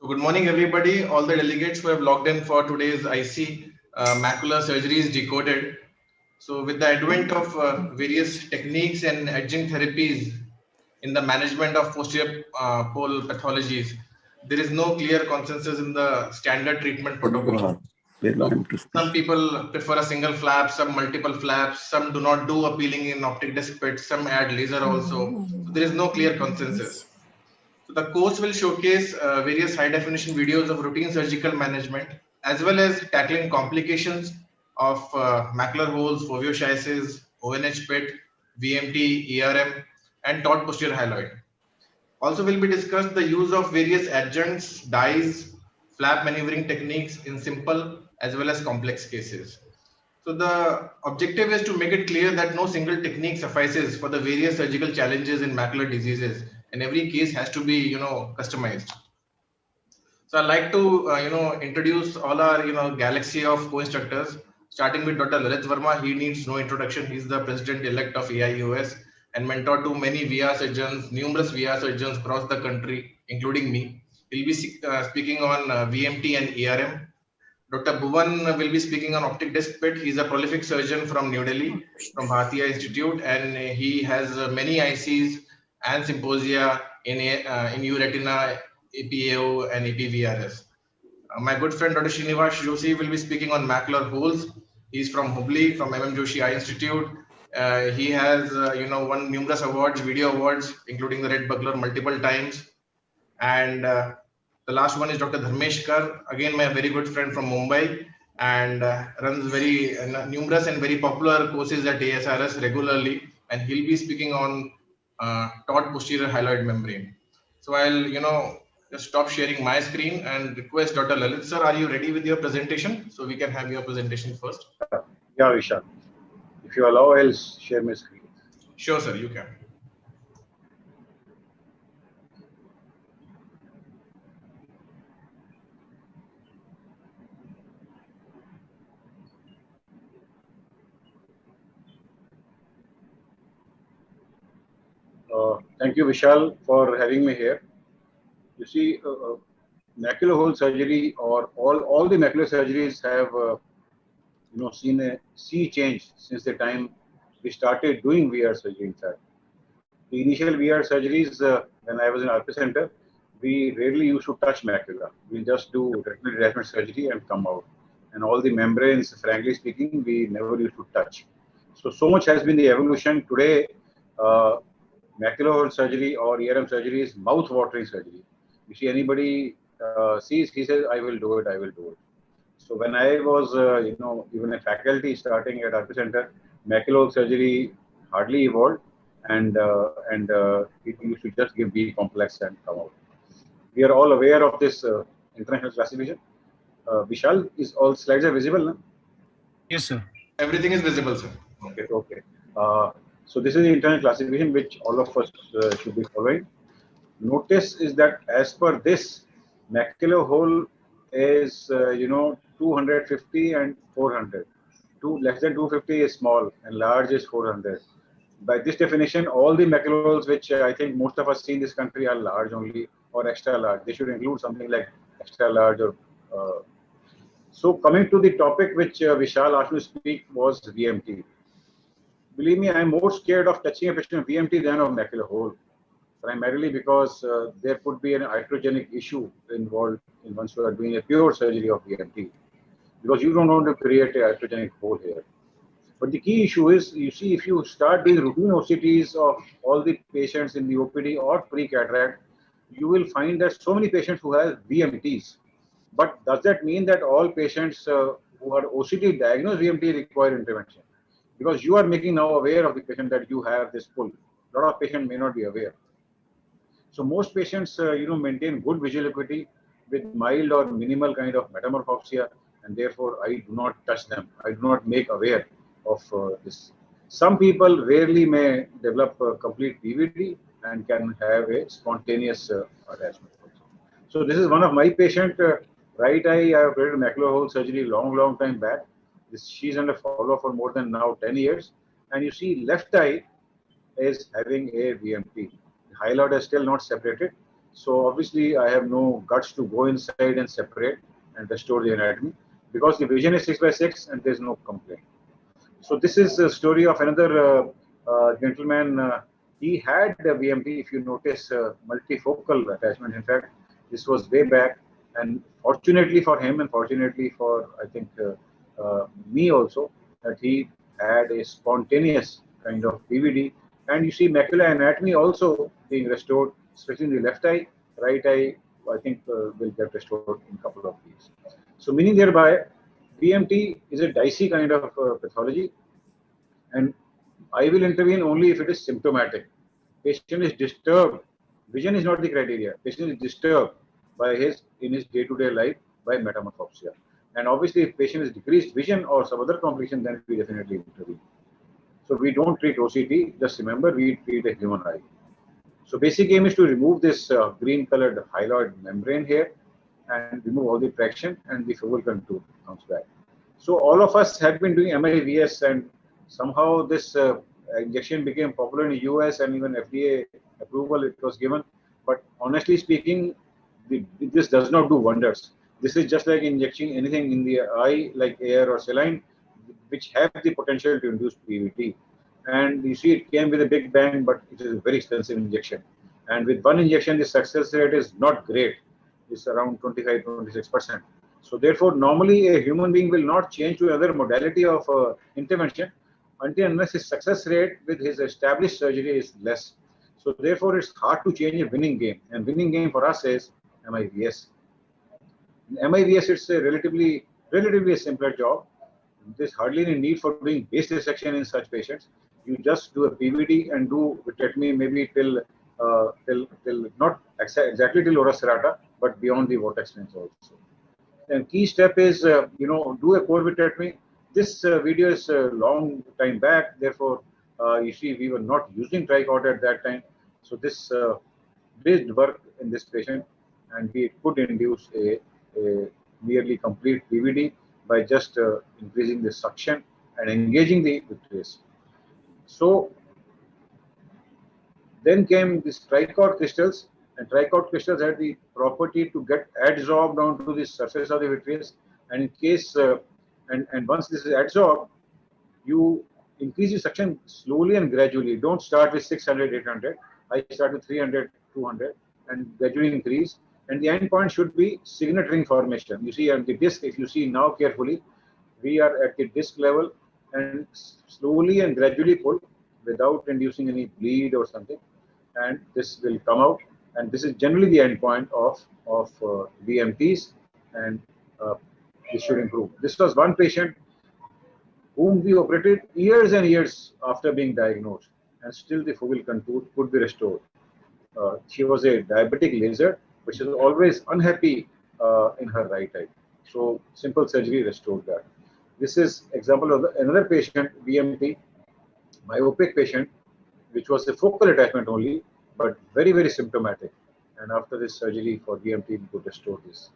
Good morning, everybody. All the delegates who have logged in for today's IC macular surgeries decoded. So, with the advent of various techniques and adjunct therapies in the management of posterior pole pathologies, there is no clear consensus in the standard treatment protocol. So, some people prefer a single flap, some multiple flaps, some do not do a peeling in optic disc pit, some add laser also. So, there is no clear consensus. So the course will showcase various high definition videos of routine surgical management as well as tackling complications of macular holes, foveoschisis, ONH pit, VMT, ERM, and taut posterior hyaloid. Also will be discussed the use of various adjuncts, dyes, flap maneuvering techniques in simple as well as complex cases. So the objective is to make it clear that no single technique suffices for the various surgical challenges in macular diseases, and every case has to be, customized. So I'd like to, introduce all our, galaxy of co-instructors, starting with Dr. Lalit Verma. He needs no introduction. He's the president-elect of AIUS and mentor to many VR surgeons, numerous VR surgeons across the country, including me. He'll be speaking on VMT and ERM. Dr. Bhuvan will be speaking on optic disc pit. He's a prolific surgeon from New Delhi, from Bharatiya Institute, and he has many ICs and symposia in Uretina, APAO, and APVRS. My good friend Dr. Srinivas Joshi will be speaking on macular holes. He's from Hubli, from Joshi Eye Institute. He has, won numerous awards, video awards, including the Red Buckler multiple times. And the last one is Dr. Dharmesh Kar, again my very good friend from Mumbai, and runs very numerous and very popular courses at ASRS regularly, and he'll be speaking on taut posterior hyaloid membrane. So I'll just stop sharing my screen and request Dr. Lalit sir, are you ready with your presentation? So we can have your presentation first. Yeah, Vishal. If you allow, I'll share my screen. Sure, sir, you can. Thank you, Vishal, for having me here. You see, macular hole surgery or all the macular surgeries have seen a sea change since the time we started doing VR surgery. In fact, the initial VR surgeries when I was in RP center, we rarely used to touch macula. We just do retinal detachment surgery and come out. And all the membranes, frankly speaking, we never used to touch. So much has been the evolution. Today, macular hole surgery or ERM surgery is mouth-watering surgery. You see anybody sees, he says, I will do it, I will do it. So when I was, even a faculty starting at RP Center, macular hole surgery hardly evolved, and it used to just give B complex and come out. We are all aware of this international classification. Vishal, is all slides are visible now? Yes, sir. Everything is visible, sir. Okay. So this is the internal classification which all of us should be following. Notice is that as per this, macular hole is 250 and 400. Less than 250 is small and large is 400. By this definition, all the macular holes which I think most of us see in this country are large only or extra large. They should include something like extra large or. So coming to the topic which Vishal asked me to speak was VMT. Believe me, I'm more scared of touching a patient with VMT than of macular hole, primarily because there could be an iatrogenic issue involved in once you are doing a pure surgery of VMT, because you don't want to create a iatrogenic hole here. But the key issue is, you see, if you start doing routine OCTs of all the patients in the OPD or pre-cataract, you will find that so many patients who have VMTs. But does that mean that all patients who are OCT diagnosed VMT require intervention? Because you are making now aware of the patient that you have this pull. A lot of patients may not be aware. So most patients, maintain good visual acuity with mild or minimal kind of metamorphopsia, and therefore I do not touch them. I do not make aware of this. Some people rarely may develop a complete PVD and can have a spontaneous attachment. So this is one of my patient. Right eye, I have created macular hole surgery long time back. She's under follow-up for more than now 10 years. And you see left eye is having a VMT. The hyaloid is still not separated. So obviously I have no guts to go inside and separate and restore the anatomy because the vision is 6 by 6 and there's no complaint. So this is a story of another gentleman. He had a VMT, if you notice, multifocal attachment. In fact, this was way back, and fortunately for him, and fortunately for I think me also, that he had a spontaneous kind of PVD, and you see macular anatomy also being restored, especially in the left eye. Right eye, I think, will get restored in a couple of weeks. So, meaning thereby, VMT is a dicey kind of pathology, and I will intervene only if it is symptomatic. Patient is disturbed. Vision is not the criteria. Patient is disturbed by in his day-to-day life by metamorphopsia. And obviously, if patient is decreased vision or some other complication, then we definitely intervene. So we don't treat OCT. Just remember, we treat a human eye. So basic aim is to remove this green-colored hyaloid membrane here and remove all the traction, and the foveal contour comes back. So all of us had been doing MIVS, and somehow this injection became popular in the US, and even FDA approval it was given. But honestly speaking, this does not do wonders. This is just like injecting anything in the eye, like air or saline, which have the potential to induce PVT. And you see, it came with a big bang, but it is a very expensive injection. And with one injection, the success rate is not great. It's around 25-26%. So therefore, normally a human being will not change to another modality of intervention until unless his success rate with his established surgery is less. So therefore, it's hard to change a winning game. And winning game for us is MIVS. In MIVS, it's a relatively a simpler job. There's hardly any need for doing base resection in such patients. You just do a PVD and do vitrectomy maybe till not exactly till ora serrata, but beyond the vortex lens also. And key step is do a core vitrectomy. This video is a long time back. Therefore, you see we were not using trichot at that time. So this did work in this patient, and we could induce a nearly complete PVD by just increasing the suction and engaging the vitreous. So then came these trichot crystals, and trichot crystals had the property to get adsorbed onto the surface of the vitreous. And in case, and once this is adsorbed, you increase the suction slowly and gradually. Don't start with 600, 800. I start with 300, 200, and gradually increase. And the end point should be signet ring formation. You see on the disc, if you see now carefully, we are at the disc level, and slowly and gradually pull without inducing any bleed or something, and this will come out. And this is generally the end point of VMTs, and this should improve. This was one patient whom we operated years and years after being diagnosed, and still the foveal contour could be restored. She was a diabetic laser, but she was always unhappy in her right eye. So simple surgery restored that. This is example of another patient, VMT, myopic patient, which was a focal attachment only, but very, very symptomatic. And after this surgery for VMT, we could restore this.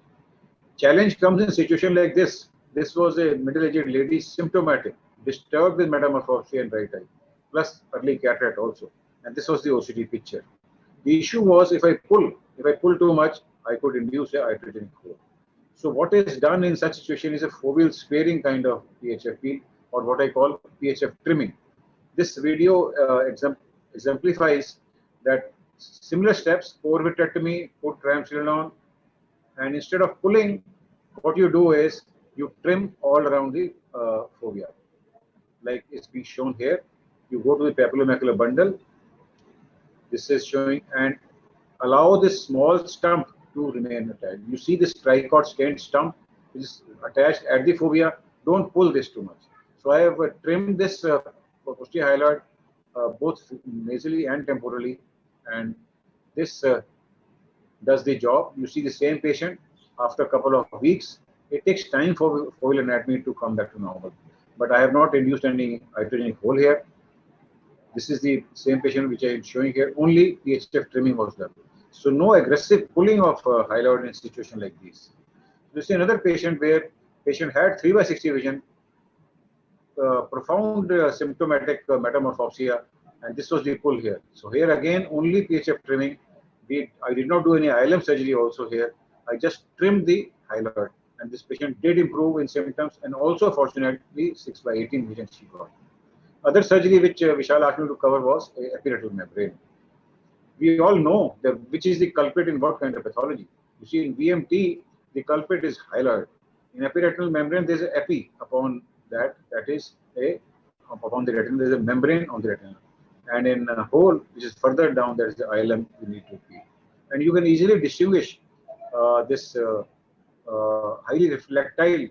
Challenge comes in a situation like this. This was a middle-aged lady, symptomatic, disturbed with metamorphopsia in right eye, plus early cataract also. And this was the OCT picture. The issue was if I pull too much, I could induce a iatrogenic hole. So what is done in such situation is a foveal sparing kind of PHF peel, or what I call PHF trimming. This video exemplifies that similar steps: core vitrectomy, put triamcinolone, and instead of pulling, what you do is you trim all around the fovea, like it's being shown here. You go to the papillomacular bundle. This is showing, and allow this small stump to remain attached. You see this trichot stained stump which is attached at the fovea. Don't pull this too much. So I have trimmed this posterior hyaloid both nasally and temporally, and this does the job. You see the same patient after a couple of weeks. It takes time for foveal anatomy to come back to normal, but I have not induced any iatrogenic hole here. This is the same patient which I am showing here. Only PHF trimming was done. So no aggressive pulling of hyaloid in a situation like this. This is another patient where patient had 3 by 60 vision, profound symptomatic metamorphopsia, and this was the pull here. So here again only PHF trimming, I did not do any ILM surgery also here. I just trimmed the hyaloid, and this patient did improve in symptoms, and also fortunately 6/18 vision she got. Other surgery which Vishal asked me to cover was a epiretinal membrane. We all know which is the culprit in what kind of pathology. You see, in VMT, the culprit is hyaloid. In epiretinal membrane, there is an epi upon that, that is upon the retina, there is a membrane on the retina. And in a hole, which is further down, there is the ILM you need to feed. And you can easily distinguish this highly reflectile,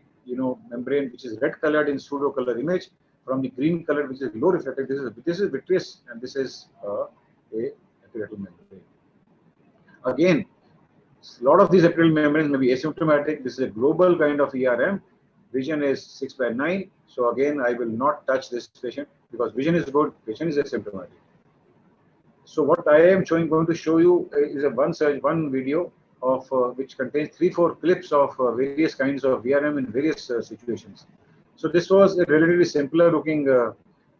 membrane, which is red colored in pseudo color image, from the green color, which is low reflective. This is vitreous, and this is a epiretinal membrane. Again, a lot of these epiretinal membranes may be asymptomatic. This is a global kind of ERM. Vision is 6/9. So again, I will not touch this patient because vision is good, patient is asymptomatic. So what I am going to show you is one video of which contains 3-4 clips of various kinds of VRM in various situations. So this was a relatively simpler looking.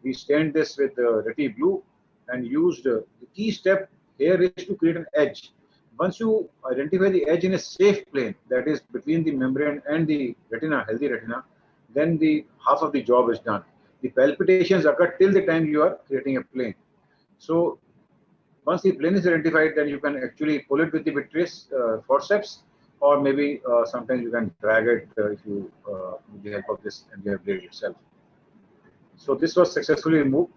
We stained this with Reti blue and used the key step here is to create an edge. Once you identify the edge in a safe plane, that is between the membrane and the retina, healthy retina, then the half of the job is done. The palpitations occur till the time you are creating a plane. So once the plane is identified, then you can actually pull it with the vitreous forceps, or maybe sometimes you can drag it if you with the help of this MVR blade itself. So this was successfully removed.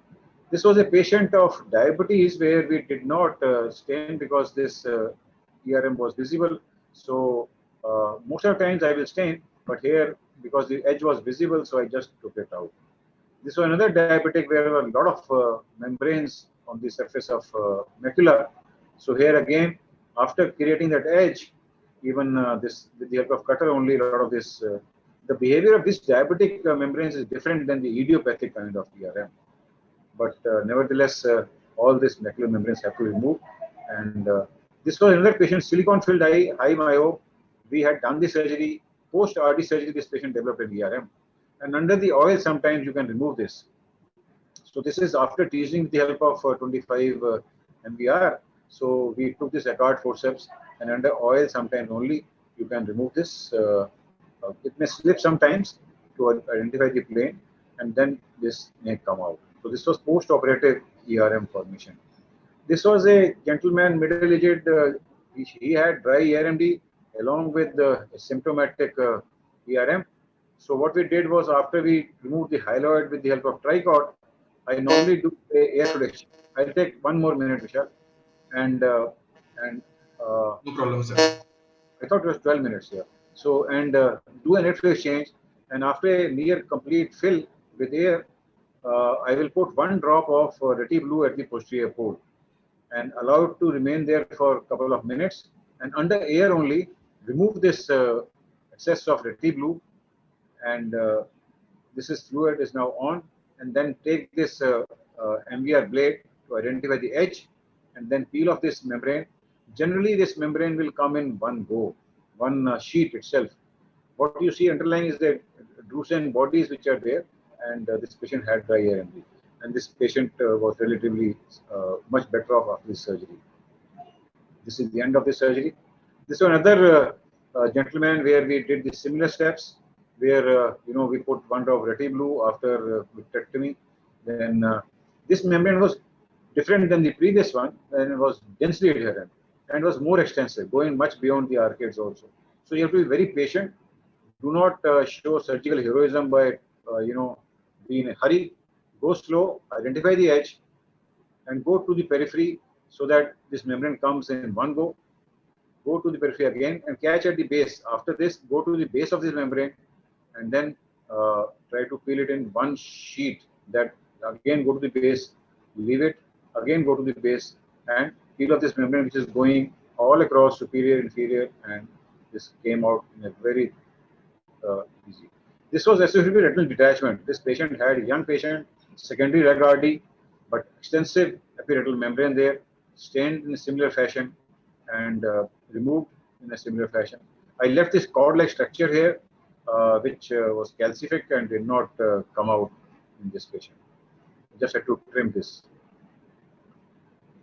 This was a patient of diabetes where we did not stain because this ERM was visible. So most of the times I will stain, but here because the edge was visible, so I just took it out. This was another diabetic where there were a lot of membranes on the surface of macula. So here again, after creating that edge, even this with the help of cutter only, a lot of this, the behavior of this diabetic membranes is different than the idiopathic kind of ERM. But nevertheless, all these macular membranes have to be removed. And this was another patient, silicon-filled eye, high myope. We had done the surgery. Post-RD surgery, this patient developed an ERM. And under the oil, sometimes you can remove this. So this is after teasing with the help of 25 MVR. So we took this Eckart forceps, and under oil, sometimes only you can remove this. It may slip sometimes to identify the plane, and then this may come out. So this was post-operative ERM formation. This was a gentleman, middle-aged. He had dry ERMD along with the symptomatic ERM. So what we did was, after we removed the hyaloid with the help of tricot, I normally do air fluorescence. I'll take one more minute, Vishal, and no problem, sir. I thought it was 12 minutes here. So do an air flow exchange, and after a near complete fill with air, I will put 1 drop of Reti blue at the posterior pole and allow it to remain there for a couple of minutes. And under air only, remove this excess of Reti blue, and this is fluid is now on. And then take this MVR blade to identify the edge, and then peel off this membrane. Generally, this membrane will come in one go, one sheet itself. What you see underlying is the drusen bodies which are there, and this patient had dry ERMD. And this patient was relatively much better off after this surgery. This is the end of the surgery. This is another gentleman where we did the similar steps, where we put 1 drop Reti blue after vitrectomy. Then this membrane was different than the previous one, and it was densely adherent and was more extensive, going much beyond the arcades also. So you have to be very patient. Do not show surgical heroism by be in a hurry. Go slow, identify the edge, and go to the periphery so that this membrane comes in one go. Go to the periphery again and catch at the base. After this, go to the base of this membrane and then try to peel it in one sheet. That again go to the base, leave it, again go to the base and peel off this membrane, which is going all across superior, inferior, and this came out in a very easy. This was associated with retinal detachment. This patient had a young patient, secondary reg RD, but extensive epiretinal membrane there, stained in a similar fashion and removed in a similar fashion. I left this cord-like structure here, which was calcific and did not come out in this patient. I just had to trim this.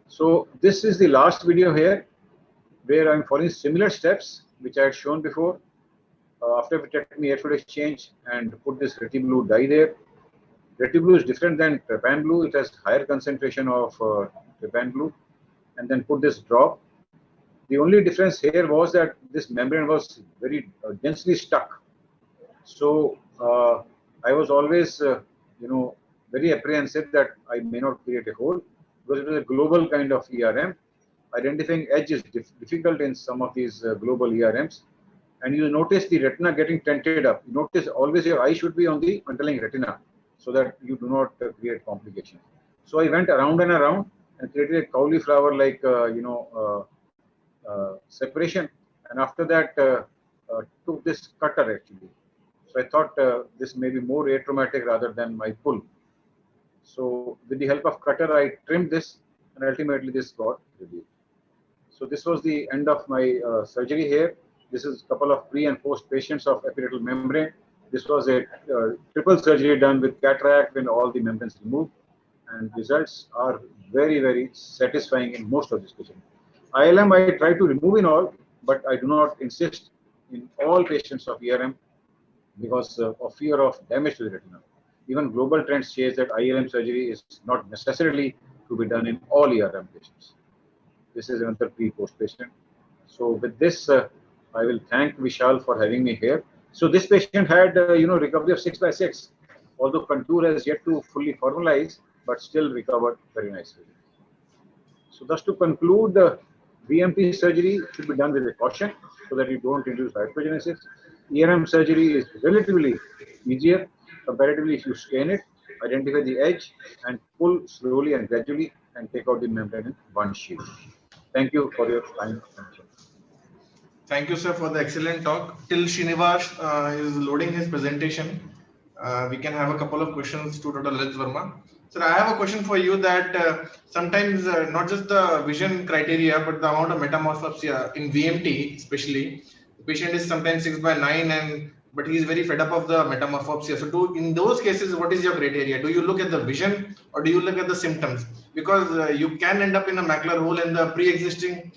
So this is the last video here. where I'm following similar steps which I had shown before. After vitrectomy, air fluid exchange, and put this Retiblue dye there. Retiblue is different than Trepan blue. It has higher concentration of Trepan blue, and then put this drop. The only difference here was that this membrane was very densely stuck. So I was always, very apprehensive that I may not create a hole, because it was a global kind of ERM. Identifying edge is difficult in some of these global ERMs. And you notice the retina getting tented up. You notice always your eye should be on the underlying retina, so that you do not create complications. So I went around and around and created a cauliflower like separation, and after that took this cutter actually. So I thought this may be more atraumatic rather than my pull. So with the help of cutter, I trimmed this, and ultimately this got reviewed. So this was the end of my surgery here. This is a couple of pre and post patients of epiretinal membrane. This was a triple surgery done with cataract when all the membranes removed, and results are very, very satisfying in most of these patients. ILM I try to remove in all, but I do not insist in all patients of ERM because of fear of damage to the retina. Even global trends says that ILM surgery is not necessarily to be done in all ERM patients. This is another pre-post patient. So with this, I will thank Vishal for having me here. So this patient had, recovery of 6/6, although contour has yet to fully formalize, but still recovered very nicely. So thus to conclude, VMP surgery should be done with a caution so that you don't induce hypergenesis. ERM surgery is relatively easier comparatively if you scan it, identify the edge, and pull slowly and gradually and take out the membrane in one sheet. Thank you for your kind attention. Thank you, sir, for the excellent talk. Till Srinivas is loading his presentation, we can have a couple of questions to Dr. Lalit Verma. Sir, I have a question for you that sometimes not just the vision criteria, but the amount of metamorphopsia in VMT, especially, the patient is sometimes 6/9, but he is very fed up of the metamorphopsia. So, in those cases, what is your criteria? Do you look at the vision or do you look at the symptoms? Because you can end up in a macular hole, and the pre-existing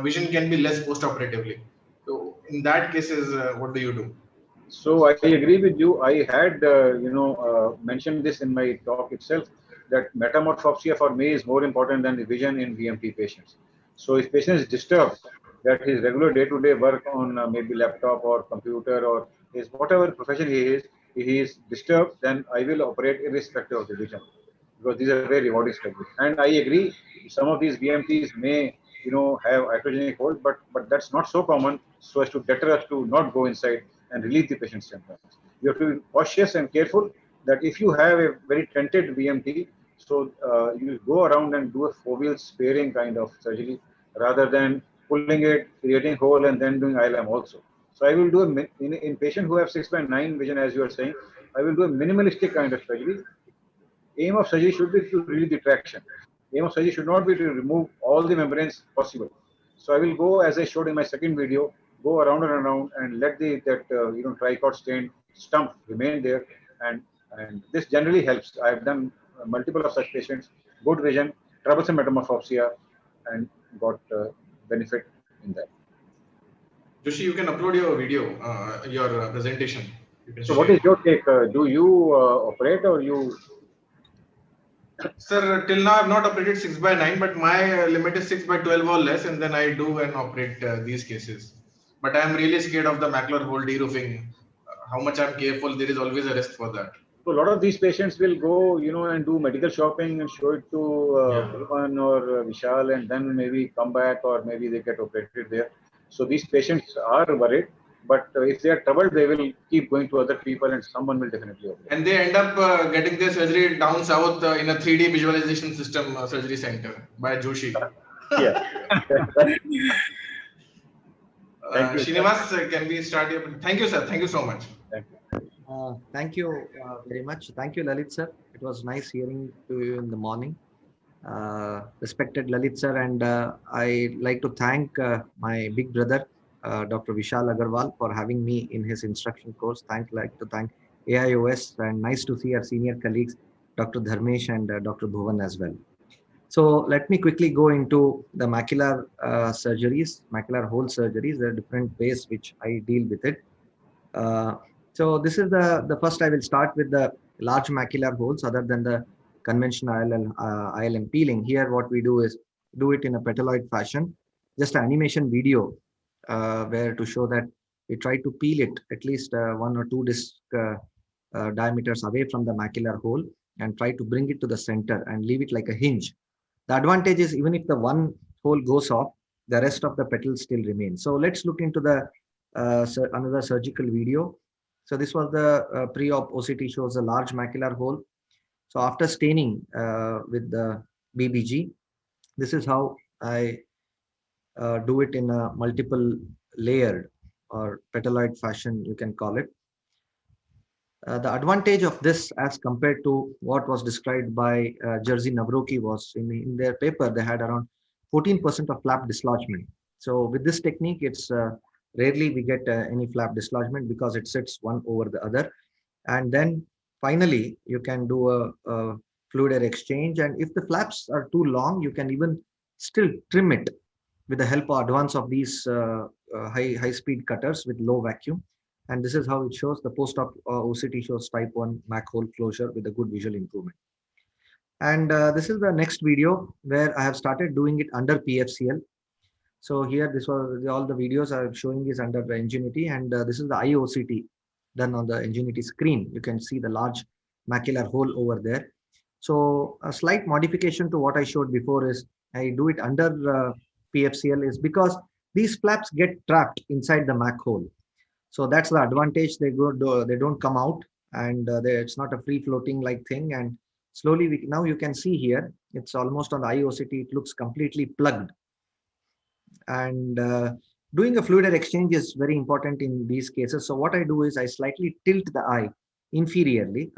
vision can be less post-operatively. So, in that cases, what do you do? So I agree with you. I had, mentioned this in my talk itself, that metamorphopsia for me is more important than the vision in VMT patients. So if patient is disturbed, that his regular day-to-day work on maybe laptop or computer or his whatever profession he is disturbed, then I will operate irrespective of the vision, because these are very rewarding studies. And I agree, some of these VMTs may, have iatrogenic hold, but that's not so common so as to deter us to not go inside and relieve the patient's symptoms. You have to be cautious and careful that if you have a very tented VMT, so you go around and do a foveal sparing kind of surgery rather than pulling it, creating hole, and then doing ILM also. So I will do in patient who have 6/9 vision, as you are saying, I will do a minimalistic kind of surgery. Aim of surgery should be to relieve the traction. Aim of surgery should not be to remove all the membranes possible. So I will go, as I showed in my second video, go around and around and let that tricot stained stump remain there, and this generally helps. I have done multiple of such patients, good vision, troublesome metamorphopsia, and got benefit in that. Joshi, you can upload your video, your presentation. So what is your take? Do you operate or you? Sir, till now I have not operated 6/9, but my limit is 6/12 or less, and then I do and operate these cases. But I am really scared of the macular hole deroofing. How much I'm careful, there is always a risk for that. So a lot of these patients will go, and do medical shopping and show it to Bhuvan or Vishal, and then maybe come back, or maybe they get operated there. So these patients are worried, but if they are troubled, they will keep going to other people, and someone will definitely operate. And they end up getting their surgery down south in a 3D visualization system surgery center by Joshi. Yeah. Thank you, Srinivas, can we start here? Thank you, sir. Thank you so much. Thank you. Thank you very much. Thank you, Lalit sir. It was nice hearing to you in the morning. Respected Lalit sir, and I like to thank my big brother, Dr. Vishal Agarwal, for having me in his instruction course. Like to thank AIOS, and nice to see our senior colleagues, Dr. Dharmesh and Dr. Bhuvan as well. So let me quickly go into the macular surgeries, macular hole surgeries. There are different ways which I deal with it. Uh, so this is the first. I will start with the large macular holes other than the conventional ILM peeling. Here what we do is do it in a petalloid fashion. Just an animation video where to show that we try to peel it at least 1 or 2 disc diameters away from the macular hole and try to bring it to the center and leave it like a hinge. The advantage is even if the one hole goes off, the rest of the petals still remain. So let's look into the another surgical video. So this was the pre-op OCT, shows a large macular hole. So after staining with the BBG, this is how I do it in a multiple layered or petalloid fashion, you can call it. The advantage of this as compared to what was described by Jerzy Navroki was in their paper, they had around 14% of flap dislodgement. So with this technique, it's rarely we get any flap dislodgement because it sits one over the other. And then finally, you can do a fluid air exchange. And if the flaps are too long, you can even still trim it with the help or advance of these high speed cutters with low vacuum. And this is how it shows the post-op OCT shows type 1 MAC hole closure with a good visual improvement. And this is the next video where I have started doing it under PFCL. So here, this was all the videos I'm showing is under the Ingenuity, and this is the IOCT done on the Ingenuity screen. You can see the large macular hole over there. So a slight modification to what I showed before is I do it under PFCL is because these flaps get trapped inside the MAC hole. So that's the advantage. They don't come out, and it's not a free floating like thing. And slowly, now you can see here, it's almost on the IOCT. It looks completely plugged. And doing a fluid air exchange is very important in these cases. So what I do is I slightly tilt the eye superiorly,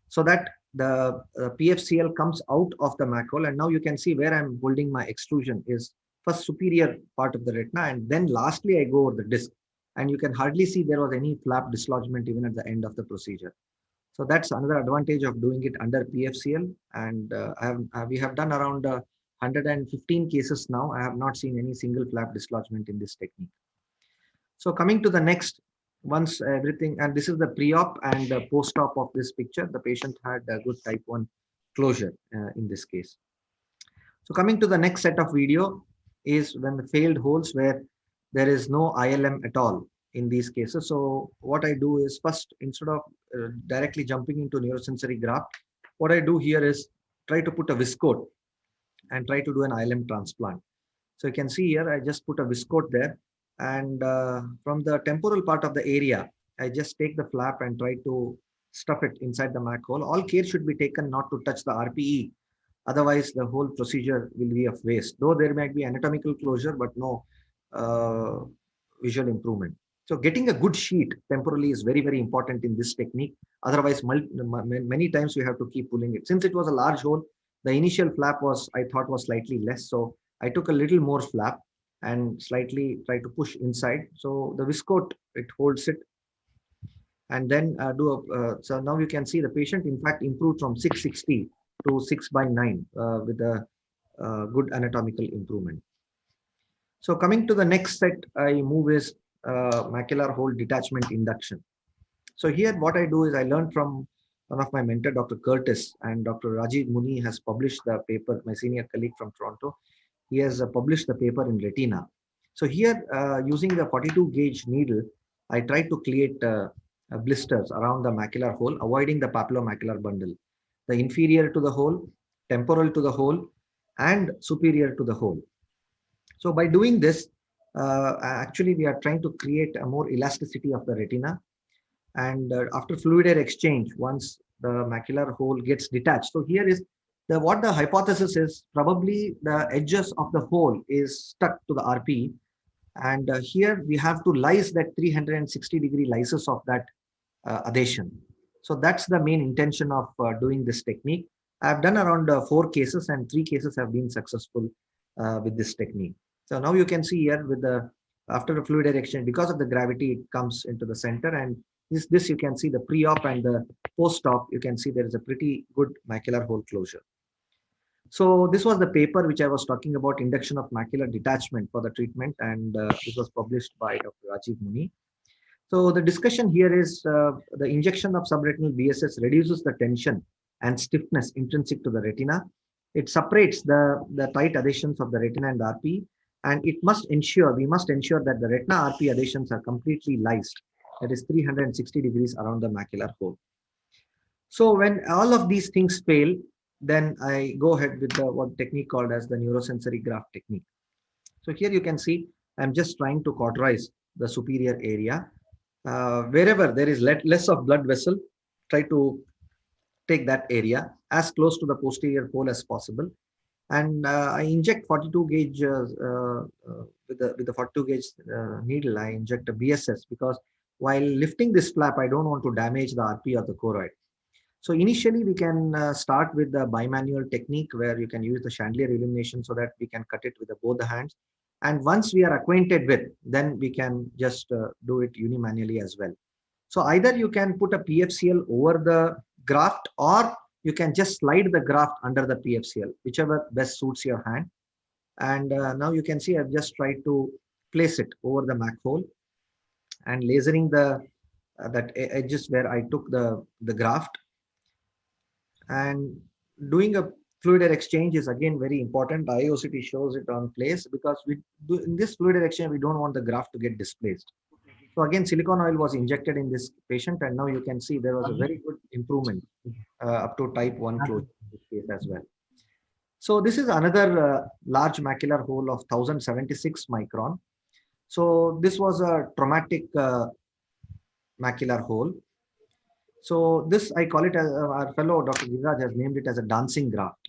so that the PFCL comes out of the MAC hole. And now you can see where I'm holding my extrusion is first superior part of the retina, and then lastly I go over the disc. And you can hardly see there was any flap dislodgement even at the end of the procedure. So that's another advantage of doing it under PFCL. And we have done around 115 cases now. I have not seen any single flap dislodgement in this technique. So coming to the next, once everything, and this is the pre-op and post-op of this picture, the patient had a good type 1 closure in this case. So coming to the next set of video is when the failed holes where there is no ILM at all in these cases. So what I do is first, instead of directly jumping into neurosensory graft, what I do here is try to put a viscoat and try to do an ILM transplant. So you can see here, I just put a viscoat there, and from the temporal part of the area, I just take the flap and try to stuff it inside the MAC hole. All care should be taken not to touch the RPE. Otherwise, the whole procedure will be of waste. Though there might be anatomical closure, but no visual improvement. So getting a good sheet temporally is very, very important in this technique. Otherwise, many times we have to keep pulling it. Since it was a large hole, the initial flap I thought was slightly less. So I took a little more flap and slightly try to push inside. So the viscoat, it holds it. And then so now you can see the patient, in fact, improved from 660 to 6/9 with a good anatomical improvement. So coming to the next set, I move is macular hole detachment induction. So here what I do is I learned from one of my mentor, Dr. Curtis, and Dr. Rajiv Muni has published the paper, my senior colleague from Toronto. He has published the paper in Retina. So here, using the 42 gauge needle, I try to create blisters around the macular hole, avoiding the papillomacular bundle, the inferior to the hole, temporal to the hole, and superior to the hole. So by doing this, actually we are trying to create a more elasticity of the retina. And after fluid air exchange, once the macular hole gets detached. So here is what the hypothesis is, probably the edges of the hole is stuck to the RP. And here we have to lyse that 360-degree lysis of that adhesion. So that's the main intention of doing this technique. I've done around 4 cases and 3 cases have been successful with this technique. So now you can see here with after the fluid air exchange, because of the gravity, it comes into the center, and this you can see the pre-op and the post-op, you can see there is a pretty good macular hole closure. So this was the paper which I was talking about, induction of macular detachment for the treatment, and this was published by Dr. Rajiv Muni. So the discussion here is the injection of subretinal BSS reduces the tension and stiffness intrinsic to the retina. It separates the tight adhesions of the retina and RP, and we must ensure that the retina RP adhesions are completely lysed, that is 360 degrees around the macular hole. So when all of these things fail, then I go ahead with the one technique called as the neurosensory graft technique. So here you can see I'm just trying to cauterize the superior area. Wherever there is less of blood vessel, try to take that area as close to the posterior pole as possible. And I inject 42 gauge with the 42 gauge needle. I inject a BSS because while lifting this flap, I don't want to damage the RP or the choroid. So initially we can start with the bimanual technique where you can use the chandelier illumination so that we can cut it with both the hands. And once we are acquainted with, then we can just do it unimanually as well. So either you can put a PFCL over the graft, or you can just slide the graft under the PFCL, whichever best suits your hand. And now you can see I've just tried to place it over the MAC hole and lasering the that edges where I took the graft. And doing a fluid air exchange is again very important. The IOCT shows it on place because in this fluid air exchange, we don't want the graft to get displaced. So again, silicone oil was injected in this patient, and now you can see there was a very good improvement up to type 1 closure in this case as well. So this is another large macular hole of 1076 micron. So this was a traumatic macular hole. So this, I call it as our fellow Dr. Giriraj has named it as a dancing graft.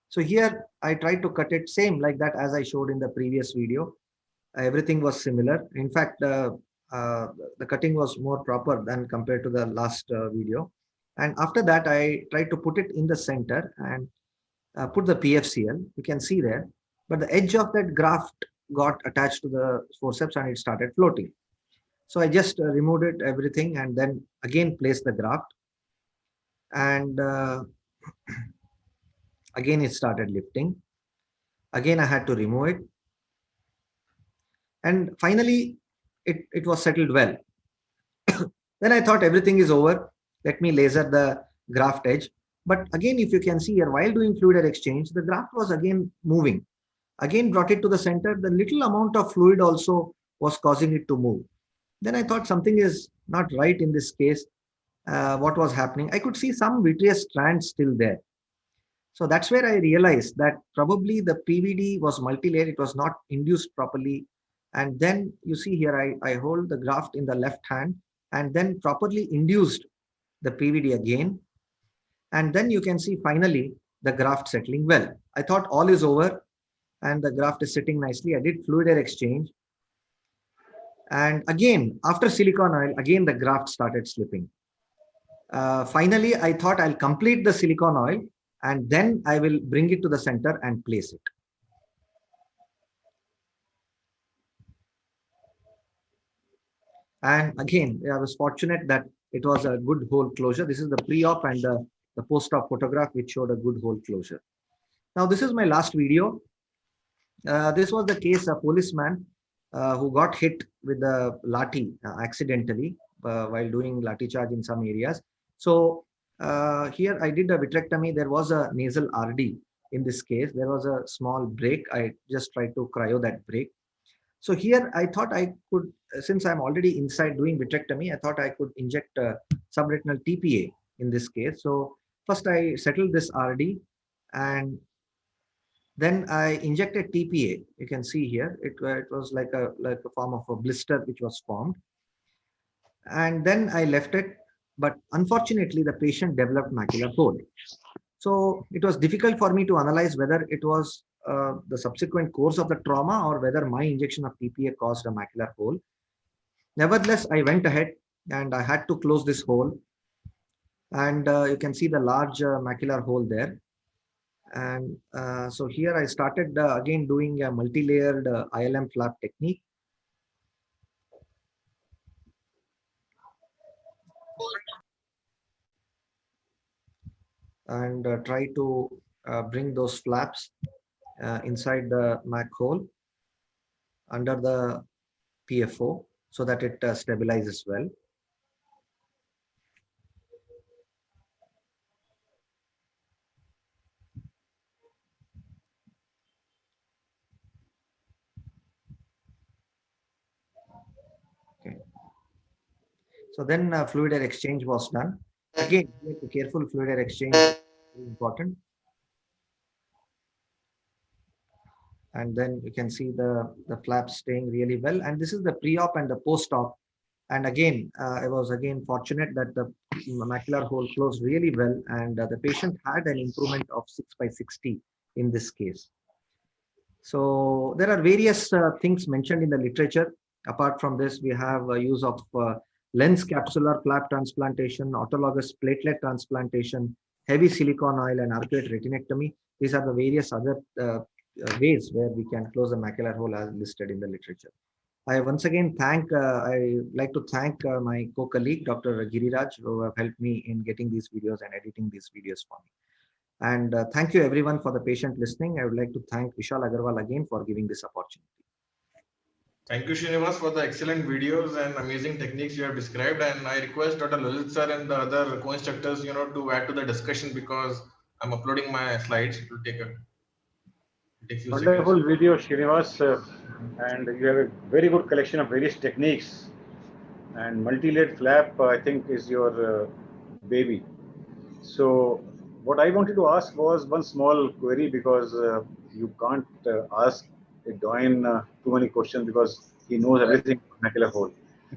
So here I tried to cut it same like that as I showed in the previous video. Everything was similar. In fact, the cutting was more proper than compared to the last video. And after that, I tried to put it in the center and put the PFCL. You can see there, but the edge of that graft got attached to the forceps and it started floating. So I just removed it, everything, and then again placed the graft. And again, it started lifting. Again, I had to remove it. And finally, it was settled well. Then I thought everything is over. Let me laser the graft edge. But again, if you can see here, while doing fluid air exchange, the graft was again moving. Again, brought it to the center. The little amount of fluid also was causing it to move. Then I thought something is not right in this case. What was happening? I could see some vitreous strands still there. So that's where I realized that probably the PVD was multi-layered. It was not induced properly. And then you see here, I hold the graft in the left hand and then properly induced the PVD again. And then you can see finally the graft settling well. I thought all is over and the graft is sitting nicely. I did fluid air exchange. And again, after silicone oil, again the graft started slipping. Finally, I thought I'll complete the silicone oil and then I will bring it to the center and place it. And again, I was fortunate that it was a good hole closure. This is the pre-op and the post-op photograph which showed a good hole closure. Now, this is my last video. This was the case of a policeman who got hit with the lathi accidentally while doing lathi charge in some areas. So here I did a vitrectomy. There was a nasal RD in this case. There was a small break. I just tried to cryo that break. So here I thought I could, since I'm already inside doing vitrectomy, I thought I could inject subretinal TPA in this case. So first I settled this RD and then I injected TPA. You can see here, it was like a form of a blister which was formed. And then I left it, but unfortunately the patient developed macular hole. So it was difficult for me to analyze whether it was the subsequent course of the trauma or whether my injection of TPA caused a macular hole. Nevertheless, I went ahead and I had to close this hole. And you can see the large macular hole there. And so here I started again doing a multi-layered ILM flap technique. And try to bring those flaps inside the MAC hole under the PFO so that it stabilizes well. Okay. So then fluid air exchange was done. Again, careful fluid air exchange is very important. And then you can see the flaps staying really well. And this is the pre-op and the post-op. And again, I was again fortunate that the macular hole closed really well, and the patient had an improvement of 6/60 in this case. So there are various things mentioned in the literature. Apart from this, we have use of lens capsular flap transplantation, autologous platelet transplantation, heavy silicone oil, and arcuate retinectomy. These are the various other ways where we can close the macular hole as listed in the literature. I once again I like to thank my co-colleague, Dr. Giriraj, who have helped me in getting these videos and editing these videos for me. And thank you everyone for the patient listening. I would like to thank Vishal Agarwal again for giving this opportunity. Thank you, Srinivas, for the excellent videos and amazing techniques you have described. And I request Dr. Lalit sir and the other co-instructors, to add to the discussion, because I'm uploading my slides. It will take a few Wonderful seconds. video, Srinivas, and you have a very good collection of various techniques. And multi-layered flap, I think, is your baby. So, what I wanted to ask was one small query, because you can't ask a Doyen too many questions because he knows everything about macular hole.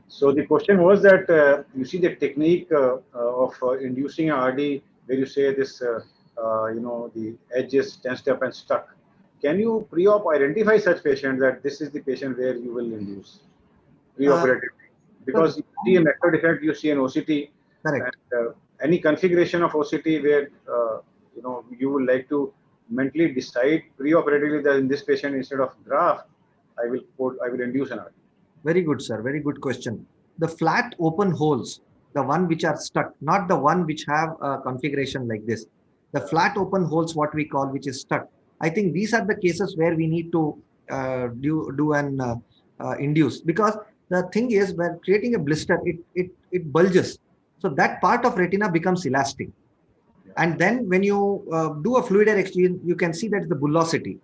So the question was that you see the technique of inducing a RD, where you say this, the edge is tensed up and stuck. Can you pre-op identify such patient that this is the patient where you will induce pre-operatively? Because you see a macro defect, you see an OCT, Correct. and any configuration of OCT where you would like to mentally decide pre-operatively that in this patient, instead of graft, I will induce an RD. Very good, sir. Very good question. The flat open holes, the one which are stuck, not the one which have a configuration like this. The flat open holes, what we call, which is stuck. I think these are the cases where we need to do an induce, because the thing is, when creating a blister, it bulges. So that part of retina becomes elastic. And then when you do a fluid air exchange, you can see that's the bullosity.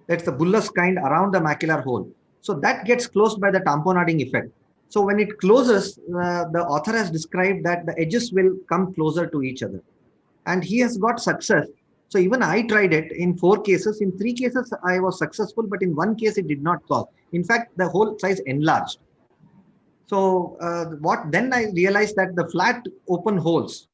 That's the bullous kind around the macular hole. So that gets closed by the tamponading effect. So when it closes, the author has described that the edges will come closer to each other. And he has got success. So even I tried it in 4 cases. In 3 cases, I was successful, but in 1 case, it did not cause. In fact, the hole size enlarged. So then I realized that the flat open holes,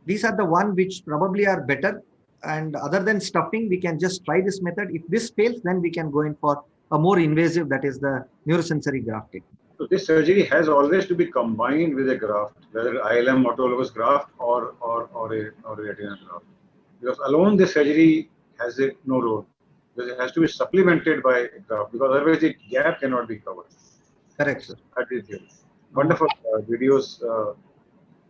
these are the one which probably are better. And other than stuffing, we can just try this method. If this fails, then we can go in for a more invasive, that is the neurosensory grafting. So this surgery has always to be combined with a graft, whether ILM autologous graft or a retinal graft. Because alone this surgery has no role. Because it has to be supplemented by a graft, because otherwise the gap cannot be covered. Correct, sir. That is it. Wonderful videos.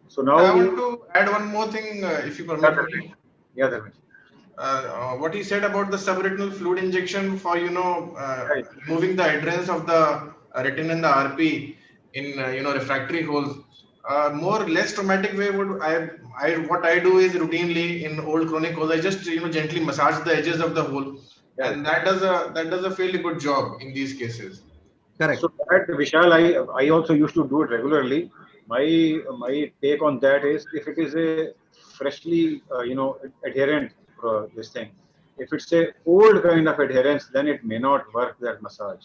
So now I want to add one more thing, if you permit me. Yeah, Dharmesh. What he said about the subretinal fluid injection for removing the adherence of the retina and the RP in refractory holes. More less traumatic way would what I do is routinely in old chronic holes, I just gently massage the edges of the hole, and that does a fairly good job in these cases. Correct. So that, Vishal, I also used to do it regularly. My take on that is, if it is a freshly adherent this thing, if it's a old kind of adherence, then it may not work, that massage.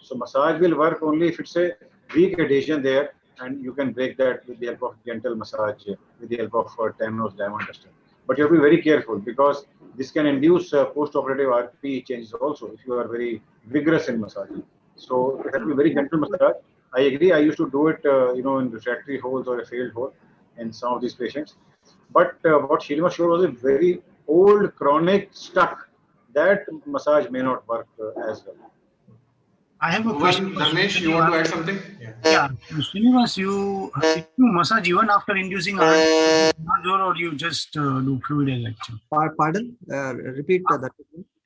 So massage will work only if it's a weak adhesion there, and you can break that with the help of gentle massage, with the help of Tenos diamond duster. But you have to be very careful, because this can induce post-operative RP changes also if you are very vigorous in massaging. So it has to be very gentle massage. I agree. I used to do it, in refractory holes or a failed hole in some of these patients. But what Srinivas showed was a very old chronic stuck. That massage may not work as well. I have a Bhuvan, question. Dharmesh, you want to add something? Yeah. Yeah, Srinivas, if you massage even after inducing RD, or you just do fluid injection? Pardon? Repeat that.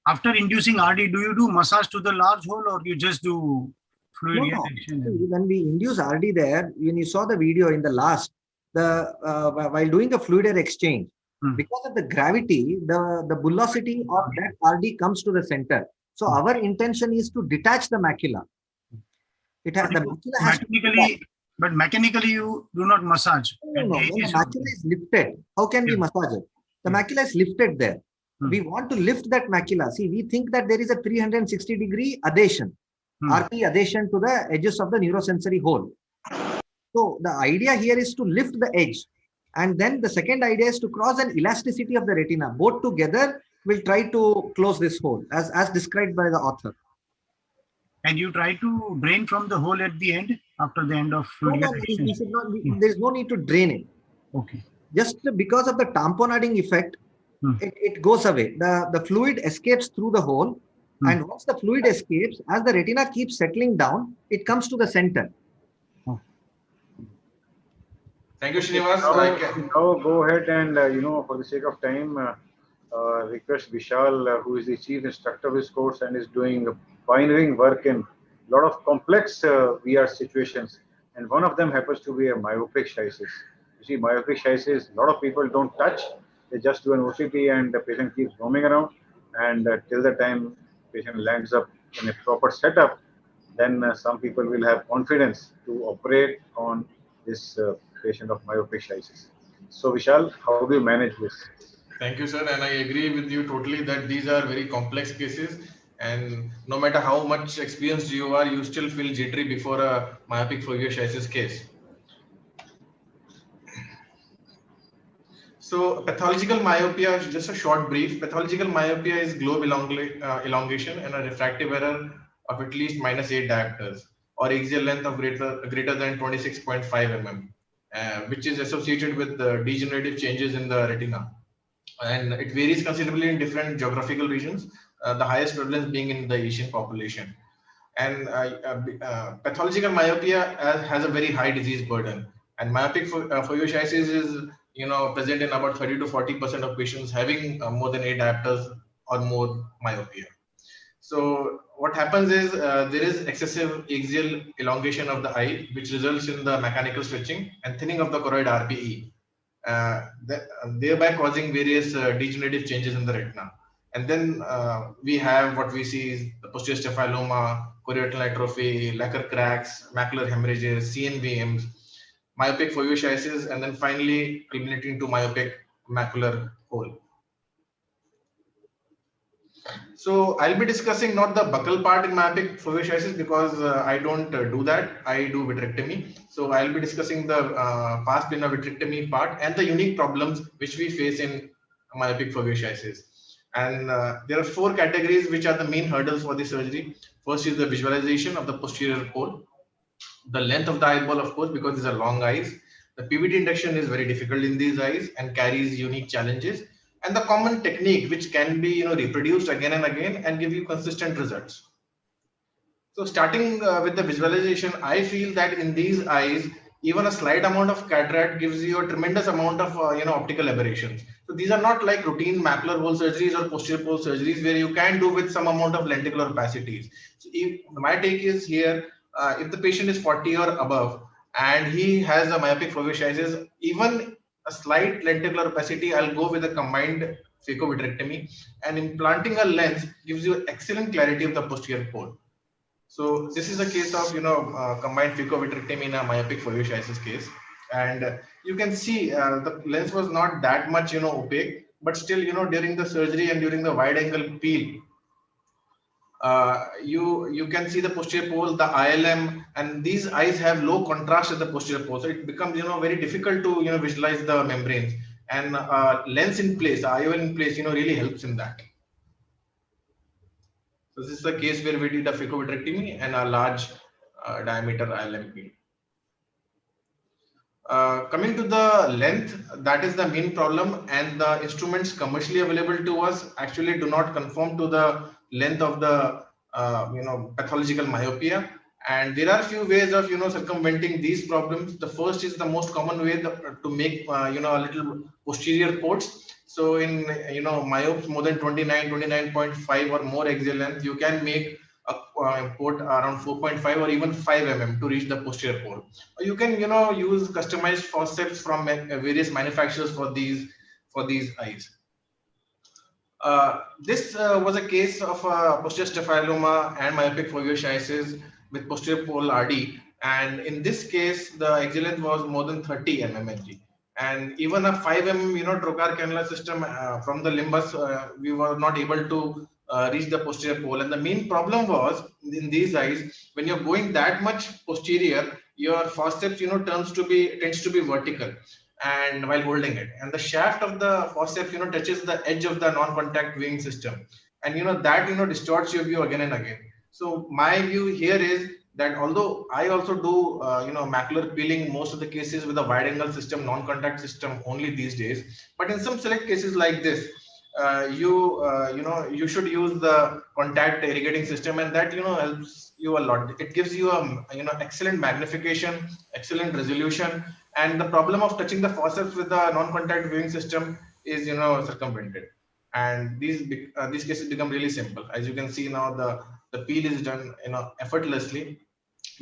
After inducing RD, do you do massage to the large hole or you just do fluid No. injection? See, when we induce RD there, when you saw the video in the last, while doing a fluid air exchange, because of the gravity, the bullosity of that RD comes to the center. So our intention is to detach the macula. The macula has to be detached. But mechanically you do not massage. No. When the macula is lifted, how can we massage it? The macula is lifted there. We want to lift that macula. See, we think that there is a 360-degree adhesion, RP adhesion to the edges of the neurosensory hole. So the idea here is to lift the edge. And then the second idea is to cross an elasticity of the retina. Both together will try to close this hole as described by the author. And you try to drain from the hole at the end after the end of fluid exchange? There is no need to drain it. Okay. Just because of the tamponading effect, it goes away. The fluid escapes through the hole. And once the fluid escapes, as the retina keeps settling down, it comes to the center. Thank you, Srinivas. Now go ahead and, for the sake of time, request Vishal, who is the chief instructor of this course and is doing pioneering work in a lot of complex VR situations. And one of them happens to be a myopic schisis. You see, myopic schisis, a lot of people don't touch. They just do an OCT and the patient keeps roaming around. And till the time patient lands up in a proper setup, then some people will have confidence to operate on this patient of myopic schisis. So Vishal, how do you manage this? Thank you, sir. And I agree with you totally that these are very complex cases. And no matter how much experienced you are, you still feel jittery before a myopic foveal schisis case. So pathological myopia, just a short brief. Pathological myopia is globe elongation and a refractive error of at least -8 diopters or axial length of greater than 26.5 mm, which is associated with degenerative changes in the retina. And it varies considerably in different geographical regions, the highest prevalence being in the Asian population. And pathological myopia has a very high disease burden. And myopic foveal schisis is present in about 30 to 40% of patients having more than 8 diopters or more myopia. So what happens is there is excessive axial elongation of the eye, which results in the mechanical stretching and thinning of the choroid RPE, thereby causing various degenerative changes in the retina. And then we have what we see is the posterior staphyloma, chorioretinal atrophy, lacquer cracks, macular hemorrhages, CNVMs, myopic foveal schisis, and then finally culminating to myopic macular hole. So I'll be discussing not the buccal part in myopic foveal schisis because I don't do that. I do vitrectomy. So I'll be discussing the pars plana vitrectomy part and the unique problems which we face in myopic foveal schisis. And there are 4 categories which are the main hurdles for the surgery. First is the visualization of the posterior pole, the length of the eyeball, of course, because these are long eyes. The PVT induction is very difficult in these eyes and carries unique challenges. And the common technique which can be reproduced again and again and give you consistent results. So starting with the visualization, I feel that in these eyes, even a slight amount of cataract gives you a tremendous amount of optical aberrations. So these are not like routine macular hole surgeries or posterior pole surgeries where you can do with some amount of lenticular opacities. So my take is here, if the patient is 40 or above and he has a myopic foveal schisis, even a slight lenticular opacity, I'll go with a combined phaco-vitrectomy, and implanting a lens gives you excellent clarity of the posterior pole. So this is a case of combined phaco-vitrectomy in a myopic foveal schisis case, and you can see the lens was not that much opaque, but still during the surgery and during the wide angle peel, you can see the posterior pole, the ILM, and these eyes have low contrast at the posterior pole, so it becomes very difficult to visualize the membranes, and lens in place, IOL in place, really helps in that. So this is the case where we did a phaco-vitrectomy and a large diameter ILM peel. Coming to the length, that is the main problem, and the instruments commercially available to us actually do not conform to the length of the pathological myopia. And there are a few ways of circumventing these problems. The first is the most common way to make a little posterior ports. So in myopes more than 29.5 or more axial length, you can make a port around 4.5 or even 5 mm to reach the posterior port. Or you can use customized forceps from various manufacturers for these eyes. This was a case of posterior staphyloma and myopic foveochiasis with posterior pole RD, and in this case, the axial length was more than 30 mmHg. And even a 5 mm, trocar cannula system from the limbus, we were not able to reach the posterior pole. And the main problem was in these eyes, when you're going that much posterior, your forceps, tends to be vertical and while holding it, and the shaft of the forceps touches the edge of the non-contact viewing system, and that distorts your view again and again. So my view here is that although I also do macular peeling most of the cases with a wide angle system, non-contact system only these days, but in some select cases like this, you should use the contact irrigating system, and that helps you a lot. It gives you a excellent magnification, excellent resolution, and the problem of touching the forceps with the non-contact viewing system is circumvented, and these cases become really simple. As you can see now, the peel is done effortlessly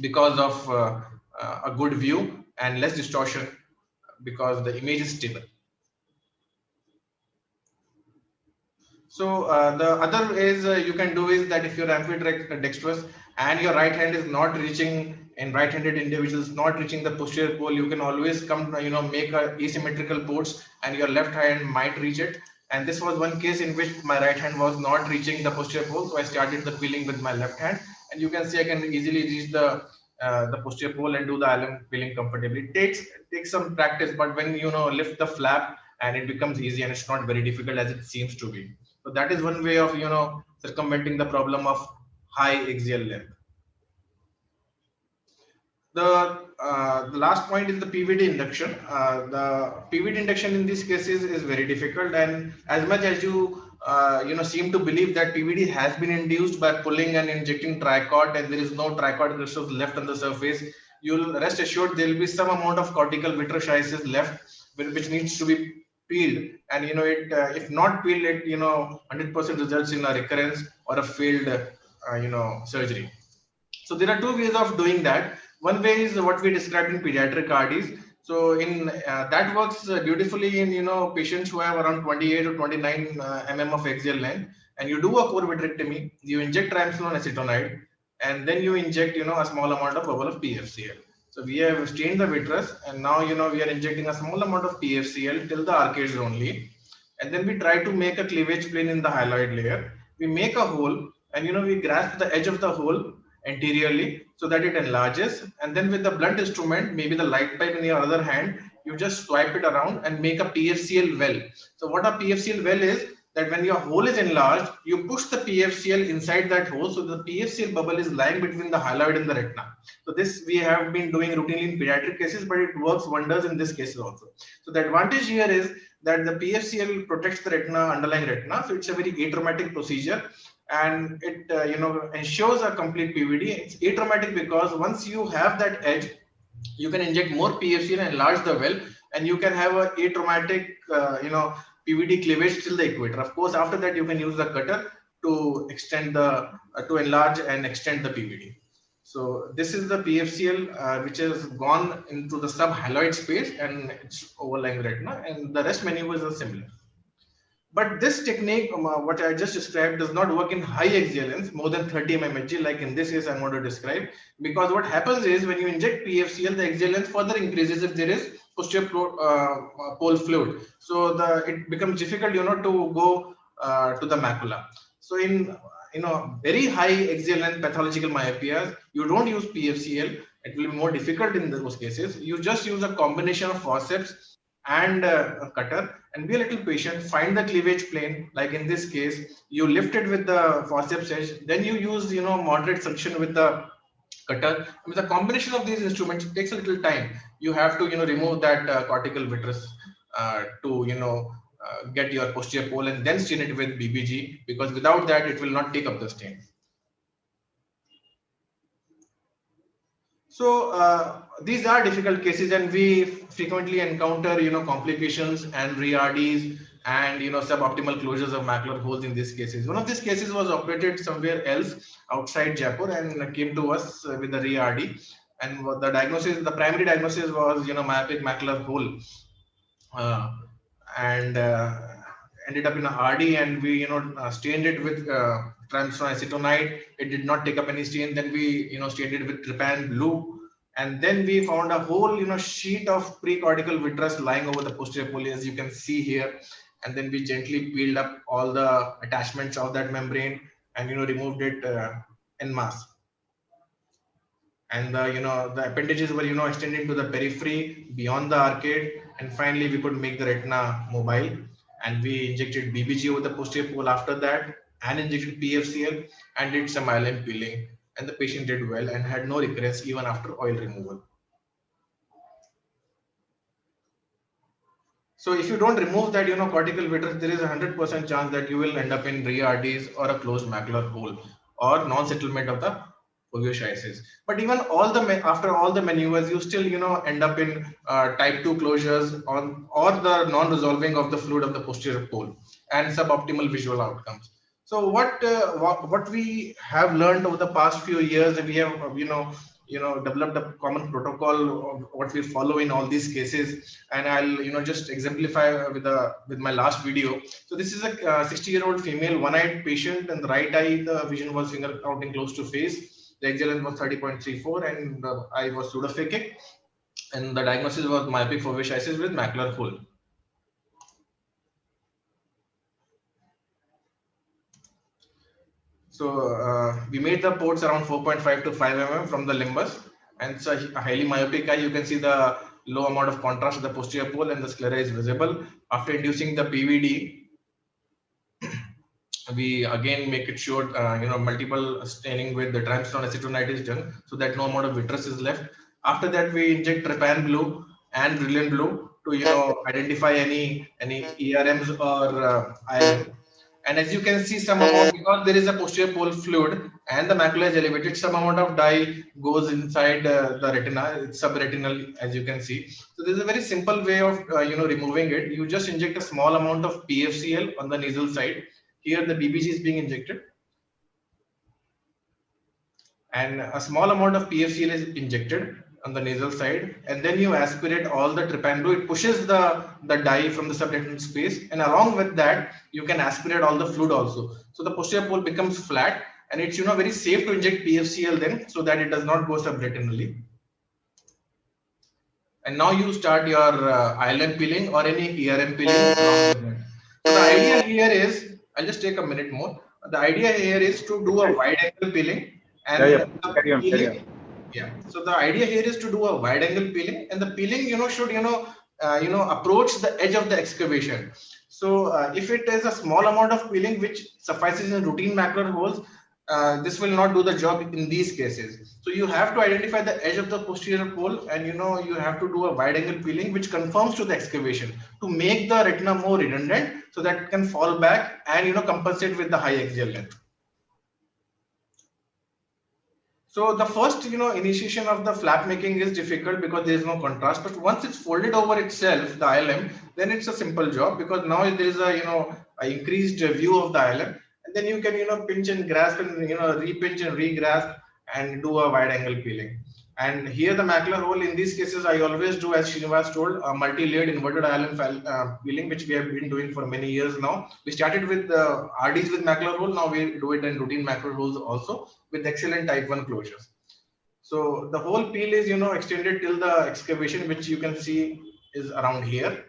because of a good view and less distortion because the image is stable. So the other is you can do is that if you're ambidextrous and your right hand is not reaching, in right-handed individuals not reaching the posterior pole, you can always come make a asymmetrical ports and your left hand might reach it. And this was one case in which my right hand was not reaching the posterior pole, so I started the peeling with my left hand, and you can see I can easily reach the posterior pole and do the alum peeling comfortably. It takes some practice, but when lift the flap, and it becomes easy, and it's not very difficult as it seems to be. So that is one way of circumventing the problem of high axial length. The last point is the PVD induction. The PVD induction in these cases is very difficult, and as much as you seem to believe that PVD has been induced by pulling and injecting tricot, and there is no tricot crystals left on the surface, you'll rest assured there will be some amount of cortical vitreochiasis left, which needs to be peeled. And if not peeled, it 100% results in a recurrence or a failed surgery. So there are two ways of doing that. One way is what we described in pediatric RDs. So in that works beautifully in patients who have around 28 or 29 mm of axial length, and you do a core vitrectomy, you inject triamcinolone acetonide, and then you inject a small amount of bubble of PFCL. So we have stained the vitreous, and now we are injecting a small amount of PFCL till the arcades only, and then we try to make a cleavage plane in the hyaloid layer. We make a hole, and we grasp the edge of the hole anteriorly so that it enlarges, and then with the blunt instrument, maybe the light pipe in your other hand, you just swipe it around and make a PFCL well. So what a PFCL well is that when your hole is enlarged, you push the PFCL inside that hole, so the PFCL bubble is lying between the hyaloid and the retina. So this we have been doing routinely in pediatric cases, but it works wonders in this case also. So the advantage here is that the PFCL protects the retina, underlying retina, so it's a very atraumatic procedure, and it ensures a complete PVD. It's atraumatic because once you have that edge, you can inject more PFCL and enlarge the well, and you can have a atraumatic PVD cleavage till the equator. Of course, after that you can use the cutter to extend to enlarge and extend the PVD. So this is the PFCL which has gone into the subhyaloid space and it's overlying retina, and the rest maneuvers are similar. But this technique, what I just described, does not work in high axial length, more than 30 mmHg, like in this case I'm going to describe, because what happens is when you inject PFCL, the axial length further increases if there is posterior pole fluid. So it becomes difficult, to go to the macula. So in very high axial length pathological myopias, you don't use PFCL. It will be more difficult in those cases. You just use a combination of forceps and a cutter, and be a little patient. Find the cleavage plane, like in this case, you lift it with the forceps edge, then you use moderate suction with the cutter. With a combination of these instruments, it takes a little time. You have to remove that cortical vitreous to get your posterior pole and then stain it with BBG, because without that it will not take up the stain. So these are difficult cases, and we frequently encounter, complications and re-RDs and, suboptimal closures of macular holes in these cases. One of these cases was operated somewhere else outside Jaipur and came to us with the re-RD. And what the primary diagnosis was, myopic macular hole, uh, and ended up in a RD, and we, stained it with triamcinolone acetonide. It did not take up any stain. Then we, stained it with trypan blue, and then we found a whole, sheet of precortical vitreous lying over the posterior pole, as you can see here. And then we gently peeled up all the attachments of that membrane and, removed it en masse. And the appendages were, extending to the periphery beyond the arcade, and finally we could make the retina mobile, and we injected BBG over the posterior pole after that, and injected PFCL and did some ILM peeling, and the patient did well and had no recurrence even after oil removal. So if you don't remove that, cortical vitreous, there is a 100% chance that you will end up in re-RDs or a closed macular hole or non-settlement of the foveoschisis. But even after all the maneuvers, you still, end up in type 2 closures or the non-resolving of the fluid of the posterior pole and suboptimal visual outcomes. So what we have learned over the past few years, we have, developed a common protocol of what we follow in all these cases, and I'll, just exemplify with my last video. So this is a 60-year-old female, one-eyed patient, and the right eye, the vision was finger counting close to face. The axial length was 30.34, and the eye was pseudophakic, and the diagnosis was myopic foveoschisis with macular hole. So we made the ports around 4.5 to 5 mm from the limbus, and it's a highly myopic eye. You can see the low amount of contrast of the posterior pole, and the sclera is visible. After inducing the PVD, we again make it sure, multiple staining with the triamcinolone acetonide is done, so that no amount of vitreous is left. After that, we inject trypan blue and brilliant blue to, identify any ERMs or IRM. And as you can see, some amount, because there is a posterior pole fluid and the macula is elevated, some amount of dye goes inside the retina. It's subretinal, as you can see. So there's a very simple way of removing it. You just inject a small amount of PFCL on the nasal side. Here the BBG is being injected, and a small amount of PFCL is injected on the nasal side, and then you aspirate all the trypan blue. It pushes the dye from the subretinal space, and along with that you can aspirate all the fluid also. So the posterior pole becomes flat, and it's very safe to inject PFCL then, so that it does not go subretinally. And now you start your ILM peeling or any ERM peeling along with it. So the idea here is, I'll just take a minute more. The idea here is to do a wide angle peeling, and carry on. Yeah. So the idea here is to do a wide angle peeling, and the peeling, should, approach the edge of the excavation. So if it is a small amount of peeling which suffices in routine macular holes, this will not do the job in these cases. So you have to identify the edge of the posterior pole, and you have to do a wide angle peeling which conforms to the excavation to make the retina more redundant, so that it can fall back and compensate with the high axial length. So the first, initiation of the flap making is difficult because there is no contrast. But once it's folded over itself, the ILM, then it's a simple job, because now there is a, increased view of the ILM, and then you can, pinch and grasp and, re-pinch and re-grasp and do a wide angle peeling. And here the macular hole, in these cases, I always do, as Srinivas told, a multi-layered inverted ILM peeling, which we have been doing for many years now. We started with RDs with macular hole. Now we do it in routine macular holes also, with excellent type 1 closures. So the whole peel is, extended till the excavation, which you can see is around here.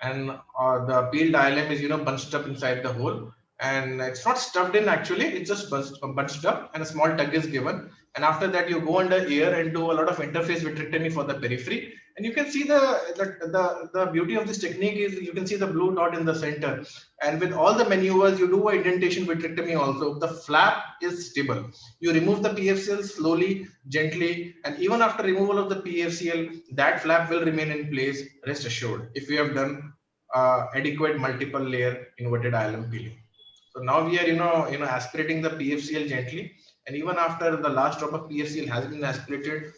And the peeled ILM is, bunched up inside the hole. And it's not stuffed in actually, it's just bunched up, and a small tug is given. And after that, you go under here and do a lot of interface vitrectomy for the periphery. And you can see the beauty of this technique is, you can see the blue dot in the center. And with all the maneuvers, you do a indentation vitrectomy also. The flap is stable. You remove the PFCL slowly, gently, and even after removal of the PFCL, that flap will remain in place, rest assured, if we have done adequate multiple layer inverted ILM peeling. So now we are, aspirating the PFCL gently, And even after the last drop of PFCL has been aspirated,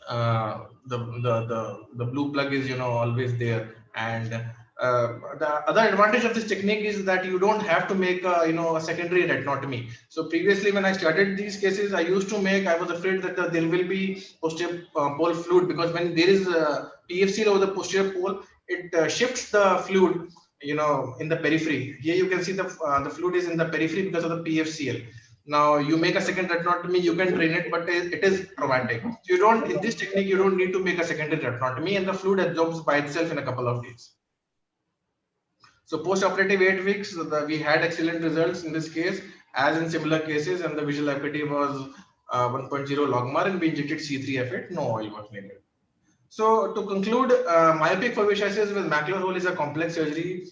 the blue plug is always there. And the other advantage of this technique is that you don't have to make a secondary retinotomy. So previously when I started these cases, I was afraid that there will be posterior pole fluid, because when there is PFCL over the posterior pole, it shifts the fluid in the periphery. Here you can see the fluid is in the periphery because of the PFCL. Now you make a second retinotomy, you can drain it, but it is traumatic. So you don't, in this technique, you don't need to make a secondary retinotomy, and the fluid absorbs by itself in a couple of days. So post-operative 8 weeks, we had excellent results in this case, as in similar cases, and the visual acuity was 1.0 logMAR, and we injected C3F8, no oil was needed. So to conclude, myopic fovea with macular hole is a complex surgery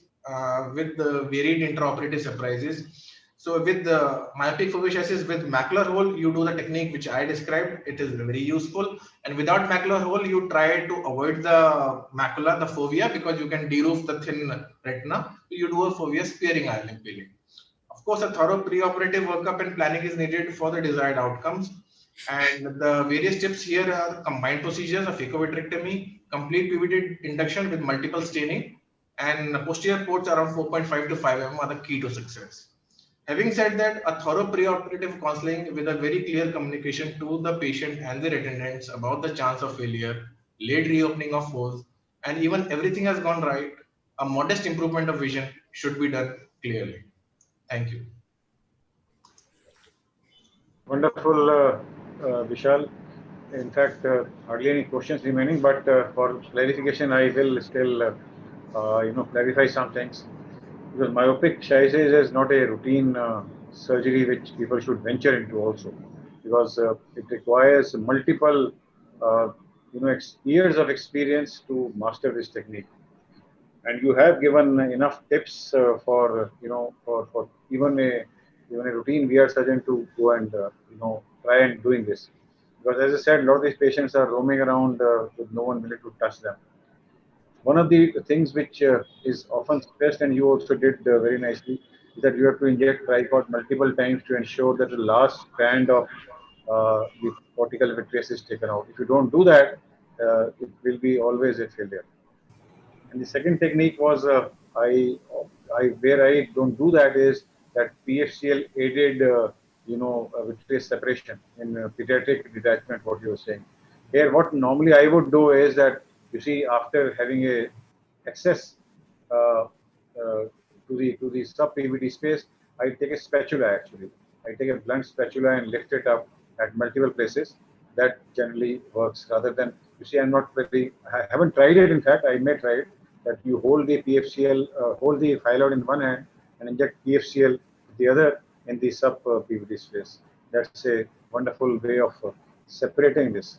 with varied intraoperative surprises. So with the myopic fovea with macular hole, you do the technique which I described. It is very useful. And without macular hole, you try to avoid the macula, the fovea, because you can de-roof the thin retina. You do a fovea sparing ILM peeling. Of course, a thorough preoperative workup and planning is needed for the desired outcomes. And the various tips here are combined procedures of phaco-vitrectomy, complete PVD induction with multiple staining, and posterior ports around 4.5 to 5 mm are the key to success. Having said that, a thorough preoperative counseling with a very clear communication to the patient and their attendants about the chance of failure, late reopening of holes, and even everything has gone right, a modest improvement of vision should be done clearly. Thank you. Wonderful, Vishal. In fact, hardly any questions remaining, but for clarification, I will still, clarify some things. Because myopic schisis is not a routine surgery which people should venture into also, because it requires multiple, years of experience to master this technique. And you have given enough tips for even a routine VR surgeon to go and try and doing this, because as I said, a lot of these patients are roaming around with no one willing to touch them. One of the things which is often stressed, and you also did very nicely, is that you have to inject tricot multiple times to ensure that the last strand of the cortical vitreous is taken out. If you don't do that, it will be always a failure. And the second technique was where I don't do that is that PFCL aided vitreous separation in pediatric detachment. What you were saying here, what normally I would do is that, you see, after having a access to the sub PVD space, I take a spatula actually. I take a blunt spatula and lift it up at multiple places. That generally works, rather than, you see, I haven't tried it. In fact, I may try it, that you hold the PFCL, hold the phylloid in one hand and inject PFCL with the other in the sub PVD space. That's a wonderful way of separating this.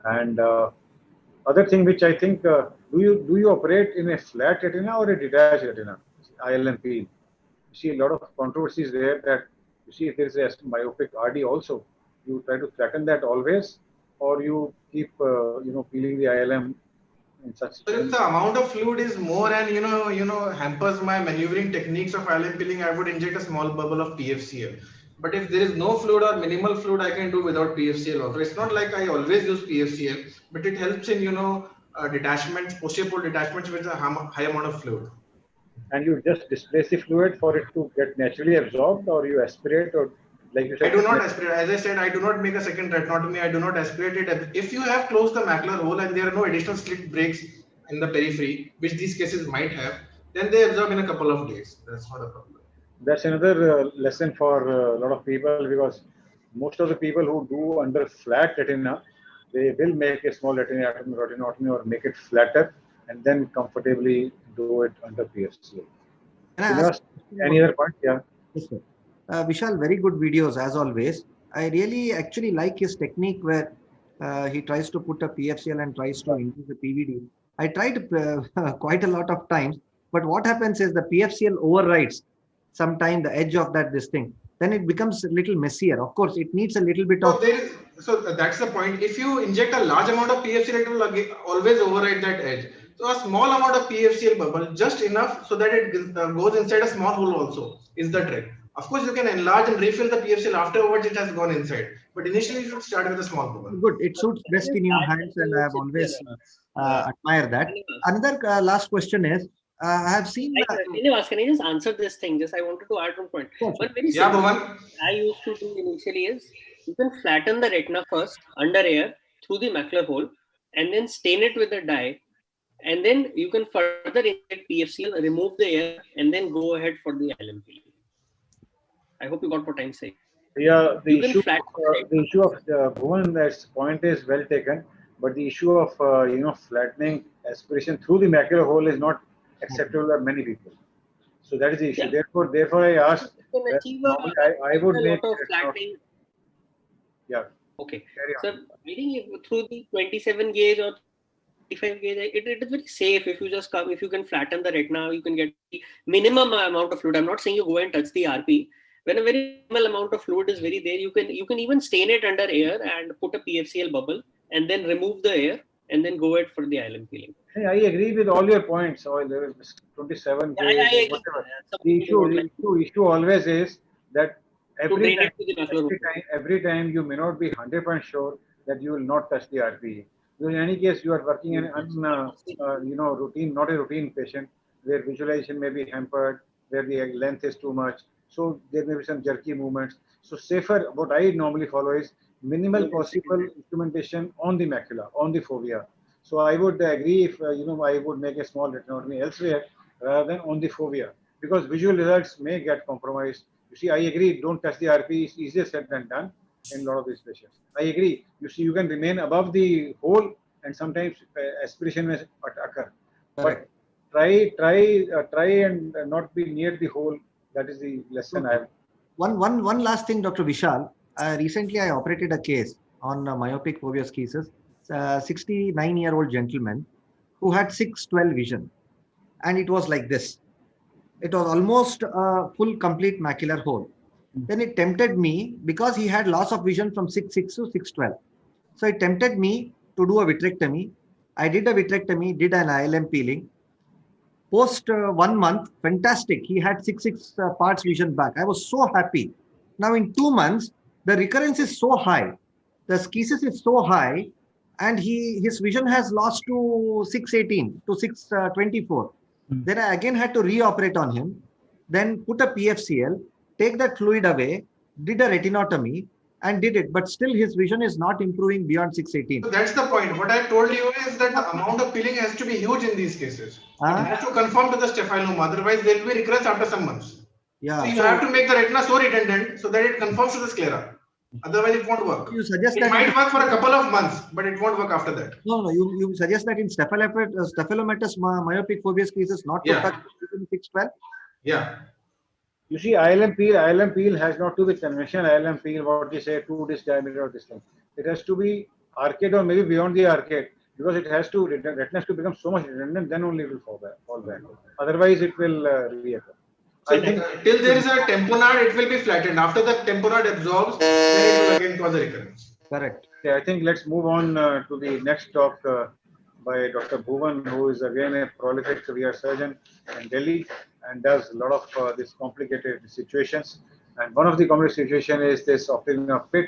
And other thing which I think, do you operate in a flat retina or a detached retina? ILM peel. You see a lot of controversies there, that you see if there is a myopic RD also, you try to flatten that always, or you keep peeling the ILM in such. So if the amount of fluid is more and hampers my maneuvering techniques of ILM peeling, I would inject a small bubble of PFCL. But if there is no fluid or minimal fluid, I can do without PFCL also. It's not like I always use PFCL, but it helps in detachments, posterior pole detachments with a high amount of fluid. And you just displace the fluid for it to get naturally absorbed, or you aspirate, or like you said? I do not aspirate. As I said, I do not make a second retinotomy. I do not aspirate it. If you have closed the macular hole and there are no additional slit breaks in the periphery, which these cases might have, then they absorb in a couple of days. That's not a problem. That's another lesson for a lot of people, because most of the people who do under flat retina, they will make a small retinotomy or make it flatter and then comfortably do it under PFCL. Any other point? Yeah. Yes, sir. Vishal, very good videos as always. I really actually like his technique where he tries to put a PFCL and tries to induce the PVD. I tried quite a lot of times, but what happens is the PFCL overrides sometime the edge of this thing. Then it becomes a little messier. Of course, it needs a little bit of. So that's the point. If you inject a large amount of PFCL, it will always override that edge. So a small amount of PFCL bubble, just enough so that it goes inside a small hole also, is the trick. Of course, you can enlarge and refill the PFCL afterwards. It has gone inside, but initially you should start with a small bubble. Good. It suits best in your hands, and I have always admired that. Another last question is, I have seen. Can I just answer this thing? Just I wanted to add one point. Sure. One very Yeah, simple Bhuvan. thing I used to do initially is you can flatten the retina first under air through the macular hole, and then stain it with a dye, and then you can further inject PFCL, remove the air, and then go ahead for the ILM peeling. I hope you got what I'm saying. Yeah, the You can issue of Bhuvan's point is well taken, but the issue of flattening aspiration through the macular hole is not acceptable by many people. So that is the issue. Yeah. Therefore, I asked. You can achieve I would a make lot of flattening. Yeah. Okay. Carry on. So I think through the 27 gauge or 35 gauge, it is very safe. If you just come, if you can flatten the retina, you can get the minimum amount of fluid. I'm not saying you go and touch the RP. When a very minimal amount of fluid is very there, you can even stain it under air and put a PFCL bubble and then remove the air and then go ahead for the ILM peeling. Hey, I agree with all your points. Or 27 Yeah, I agree. whatever. The issue always is that every time you may not be 100% sure that you will not touch the RPE. Because in any case, you are working in routine, not a routine patient where visualization may be hampered, where the length is too much. So there may be some jerky movements. So safer, what I normally follow is minimal possible instrumentation on the macula, on the fovea. So I would agree if I would make a small retinotomy elsewhere rather than on the fovea, because visual results may get compromised. You see, I agree. Don't touch the RP is easier said than done in a lot of these patients. I agree. You see, you can remain above the hole, and sometimes aspiration may occur. But try and not be near the hole. That is the lesson I have. One last thing, Dr. Vishal. Recently, I operated a case on myopic foveoschisis. 69-year-old gentleman who had 6/12 vision, and it was like this. It was almost a full complete macular hole. Then it tempted me, because he had loss of vision from 6/6 to 6/12. So it tempted me to do a vitrectomy. I did a vitrectomy, did an ILM peeling. Post 1 month, fantastic. He had 6/6 parts vision back. I was so happy. Now in 2 months, the recurrence is so high. The schisis is so high, and his vision has lost to 6/18 to 6/24. Then I again had to reoperate on him, then put a PFCL, take that fluid away, did a retinotomy, and did it. But still his vision is not improving beyond 6/18. So that's the point. What I told you is that the amount of peeling has to be huge in these cases. It has to conform to the staphyloма. Otherwise, there will be recurrence after some months. Yeah. So you have to make the retina so retendant so that it conforms to the sclera. Otherwise, it won't work. You suggest it that might work for a couple of months, but it won't work after that. No. You suggest that in staphylomatous myopic foveoschisis not to touch 6/12? Yeah. You see, ILM peel has not to be conventional ILM peel, what we say, 2 disc diameter or this thing. It has to be arcade or maybe beyond the arcade, because it has to, retina has to become so much redundant, then only it will fall back. Otherwise, it will reoccur. So I think till there is a tamponade, it will be flattened. After the tamponade absorbs, then it will again cause a recurrence. Correct. Yeah, I think let's move on to the next talk by Dr. Bhuvan, who is again a prolific rear surgeon in Delhi and does a lot of these complicated situations. And one of the complicated situations is this optic nerve pit.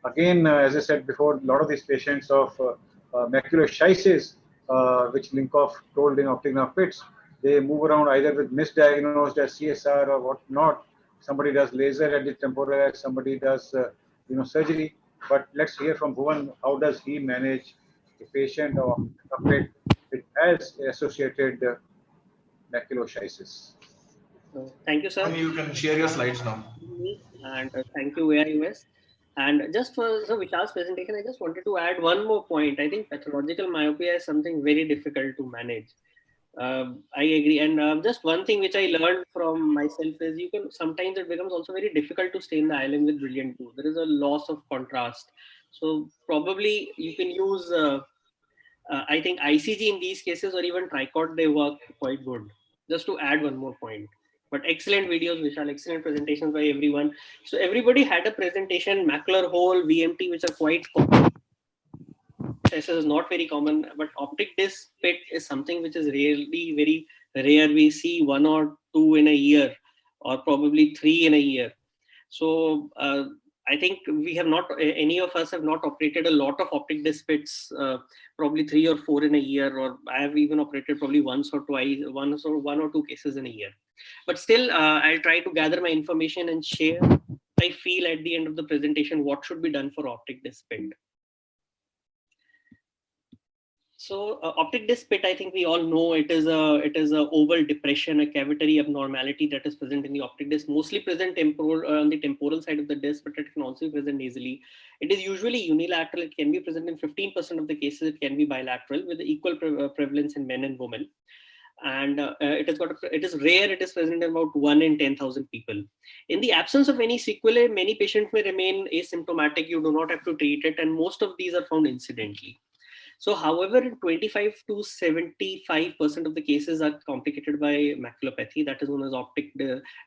Again, as I said before, a lot of these patients of maculoschissis, which link off told in optic nerve pits, they move around either with misdiagnosed as CSR or what not. Somebody does laser at the temporal, somebody does surgery. But let's hear from Bhuvan. How does he manage a patient or a pit which has associated maculoschissis? Thank you, sir. You can share your slides now. And thank you, AIUS. And just for Vishal's presentation, I just wanted to add one more point. I think pathological myopia is something very difficult to manage. I agree. And just one thing which I learned from myself is sometimes it becomes also very difficult to stay in the island with brilliant 2. There is a loss of contrast. So probably you can use, I think ICG in these cases, or even tricot, they work quite good. Just to add one more point. But excellent videos, Vishal, excellent presentations by everyone. So everybody had a presentation, macular hole, VMT, which are quite common. This is not very common, but optic disc pit is something which is really very rare. We see 1 or 2 in a year or probably 3 in a year. So I think we have not, any of us have not operated a lot of optic disc pits, probably 3 or 4 in a year, or I have even operated probably once or twice, one or two cases in a year. But still, I'll try to gather my information and share what I feel at the end of the presentation, what should be done for optic disc pit. So optic disc pit, I think we all know it is a oval depression, a cavitary abnormality that is present in the optic disc, mostly present on the temporal side of the disc, but it can also be present nasally. It is usually unilateral. It can be present in 15% of the cases. It can be bilateral with equal prevalence in men and women. And it is rare. It is present in about 1 in 10,000 people. In the absence of any sequelae, many patients may remain asymptomatic. You do not have to treat it, and most of these are found incidentally. So, however, in 25 to 75% of the cases are complicated by maculopathy, that is known as optic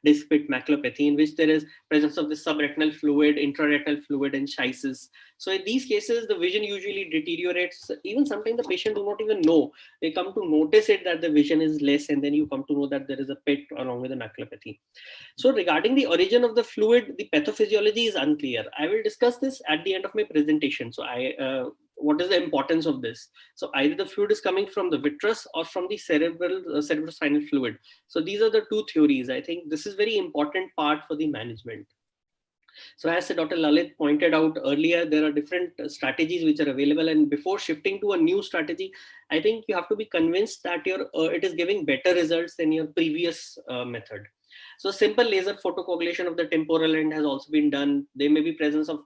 disc pit maculopathy, in which there is presence of the subretinal fluid, intraretinal fluid, and schisis. So, in these cases, the vision usually deteriorates. Even sometimes the patient do not even know. They come to notice it that the vision is less, and then you come to know that there is a pit along with the maculopathy. So, regarding the origin of the fluid, the pathophysiology is unclear. I will discuss this at the end of my presentation. So, what is the importance of this? So either the fluid is coming from the vitreous or from the cerebrospinal fluid. So these are the two theories. I think this is very important part for the management. So as Dr. Lalit pointed out earlier, there are different strategies which are available. And before shifting to a new strategy, I think you have to be convinced that it is giving better results than your previous method. So simple laser photocoagulation of the temporal end has also been done. There may be presence of,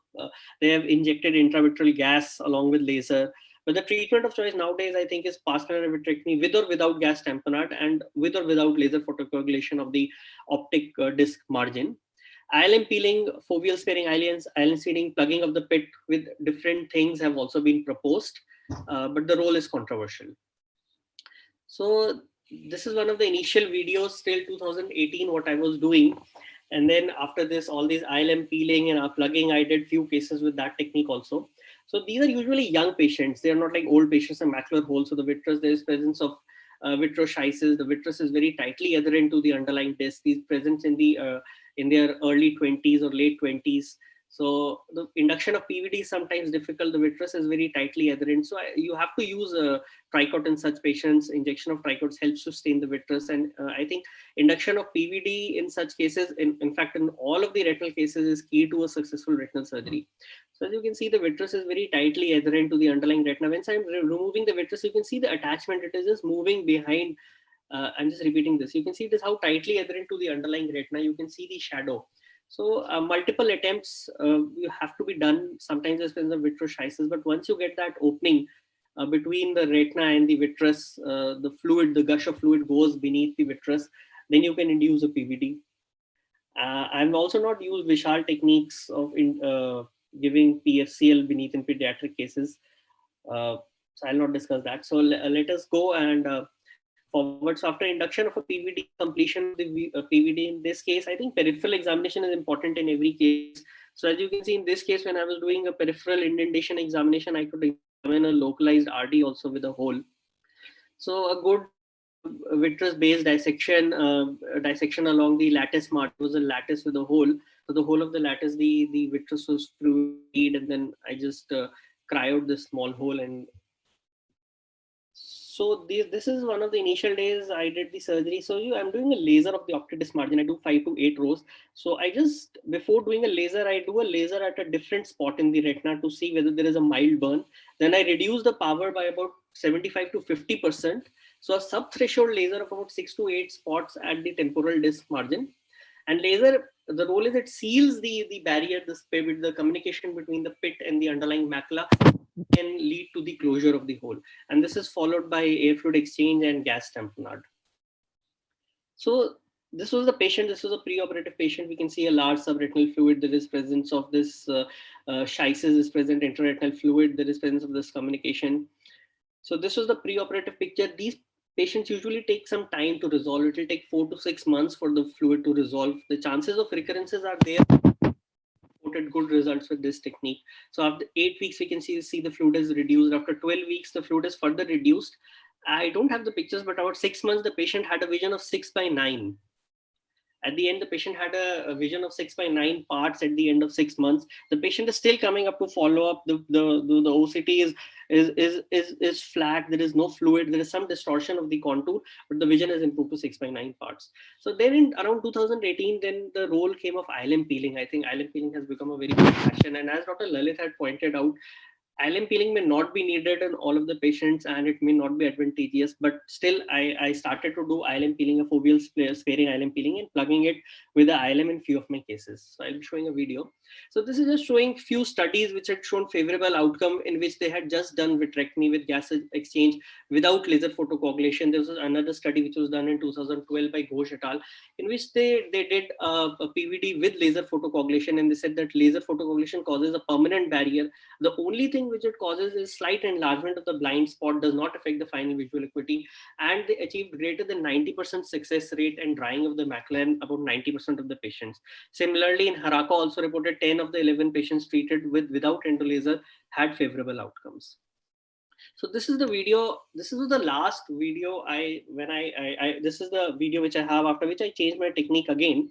they have injected intravitreal gas along with laser. But the treatment of choice nowadays, I think, is pars plana vitrectomy with or without gas tamponade and with or without laser photocoagulation of the optic disc margin. ILM peeling, foveal sparing island seeding, plugging of the pit with different things have also been proposed, but the role is controversial. So this is one of the initial videos till 2018, what I was doing. And then after this, all these ILM peeling and plugging, I did few cases with that technique also. So these are usually young patients. They're not like old patients and macular holes. So the vitreous, there is presence of vitroschisis. The vitreous is very tightly adherent to the underlying disc. These present in their early 20s or late 20s. So the induction of PVD is sometimes difficult. The vitreous is very tightly adherent. So you have to use Tricot in such patients. Injection of Tricots helps to stain the vitreous. And I think induction of PVD in such cases, in fact, in all of the retinal cases, is key to a successful retinal surgery. So as you can see, the vitreous is very tightly adherent to the underlying retina. Once I'm removing the vitreous, you can see the attachment. It is just moving behind. I'm just repeating this. You can see this how tightly adherent to the underlying retina. You can see the shadow. So multiple attempts you have to be done. Sometimes there's presence of vitroschisis, but once you get that opening between the retina and the vitreous, the fluid, the gush of fluid goes beneath the vitreous, then you can induce a PVD. I've also not used Vishal techniques of giving PFCL beneath in pediatric cases. So I'll not discuss that. So let us go and forward. So after induction of a PVD, completion of the PVD, in this case, I think peripheral examination is important in every case. So as you can see in this case, when I was doing a peripheral indentation examination, I could examine a localized RD also with a hole. So a good vitreous based dissection along the lattice margin was a lattice with a hole. So the whole of the lattice, the vitreous was fluid, and then I just cryoed this small hole. And so this is one of the initial days I did the surgery. So I'm doing a laser of the optic disc margin. I do 5 to 8 rows. So I just, before doing a laser, I do a laser at a different spot in the retina to see whether there is a mild burn. Then I reduce the power by about 75 to 50%. So a sub-threshold laser of about 6 to 8 spots at the temporal disc margin. And laser, the role is it seals the barrier, the communication between the pit and the underlying macula can lead to the closure of the hole. And this is followed by air fluid exchange and gas tamponade. So this was the patient. This was a preoperative patient. We can see a large subretinal fluid. There is presence of this schisis is present, intraretinal fluid. There is presence of this communication. So this was the preoperative picture. These patients usually take some time to resolve. It will take 4 to 6 months for the fluid to resolve. The chances of recurrences are there. Reported good results with this technique. So after 8 weeks, we can see the fluid is reduced. After 12 weeks, the fluid is further reduced. I don't have the pictures, but about 6 months, the patient had a vision of 6/9. At the end, the patient had a vision of 6/9 parts at the end of 6 months. The patient is still coming up to follow up. The OCT is flat. There is no fluid. There is some distortion of the contour, but the vision has improved to 6/9 parts. So then in around 2018, then the role came of ILM peeling. I think ILM peeling has become a very big fashion. And as Dr. Lalit had pointed out, ILM peeling may not be needed in all of the patients and it may not be advantageous, but still I started to do ILM peeling, a foveal sparing ILM peeling, and plugging it with the ILM in few of my cases. So I'll be showing a video. So this is just showing few studies which had shown favorable outcome in which they had just done vitrectomy with gas exchange without laser photocoagulation. There was another study which was done in 2012 by Ghosh et al., in which they did a PVD with laser photocoagulation, and they said that laser photocoagulation causes a permanent barrier. The only thing which it causes is slight enlargement of the blind spot, does not affect the final visual acuity, and they achieved greater than 90% success rate and drying of the macula in about 90% of the patients. Similarly, in Haraka also reported 10 of the 11 patients treated without endolaser had favorable outcomes. So this is the video. This is the last video this is the video which I have, after which I changed my technique again.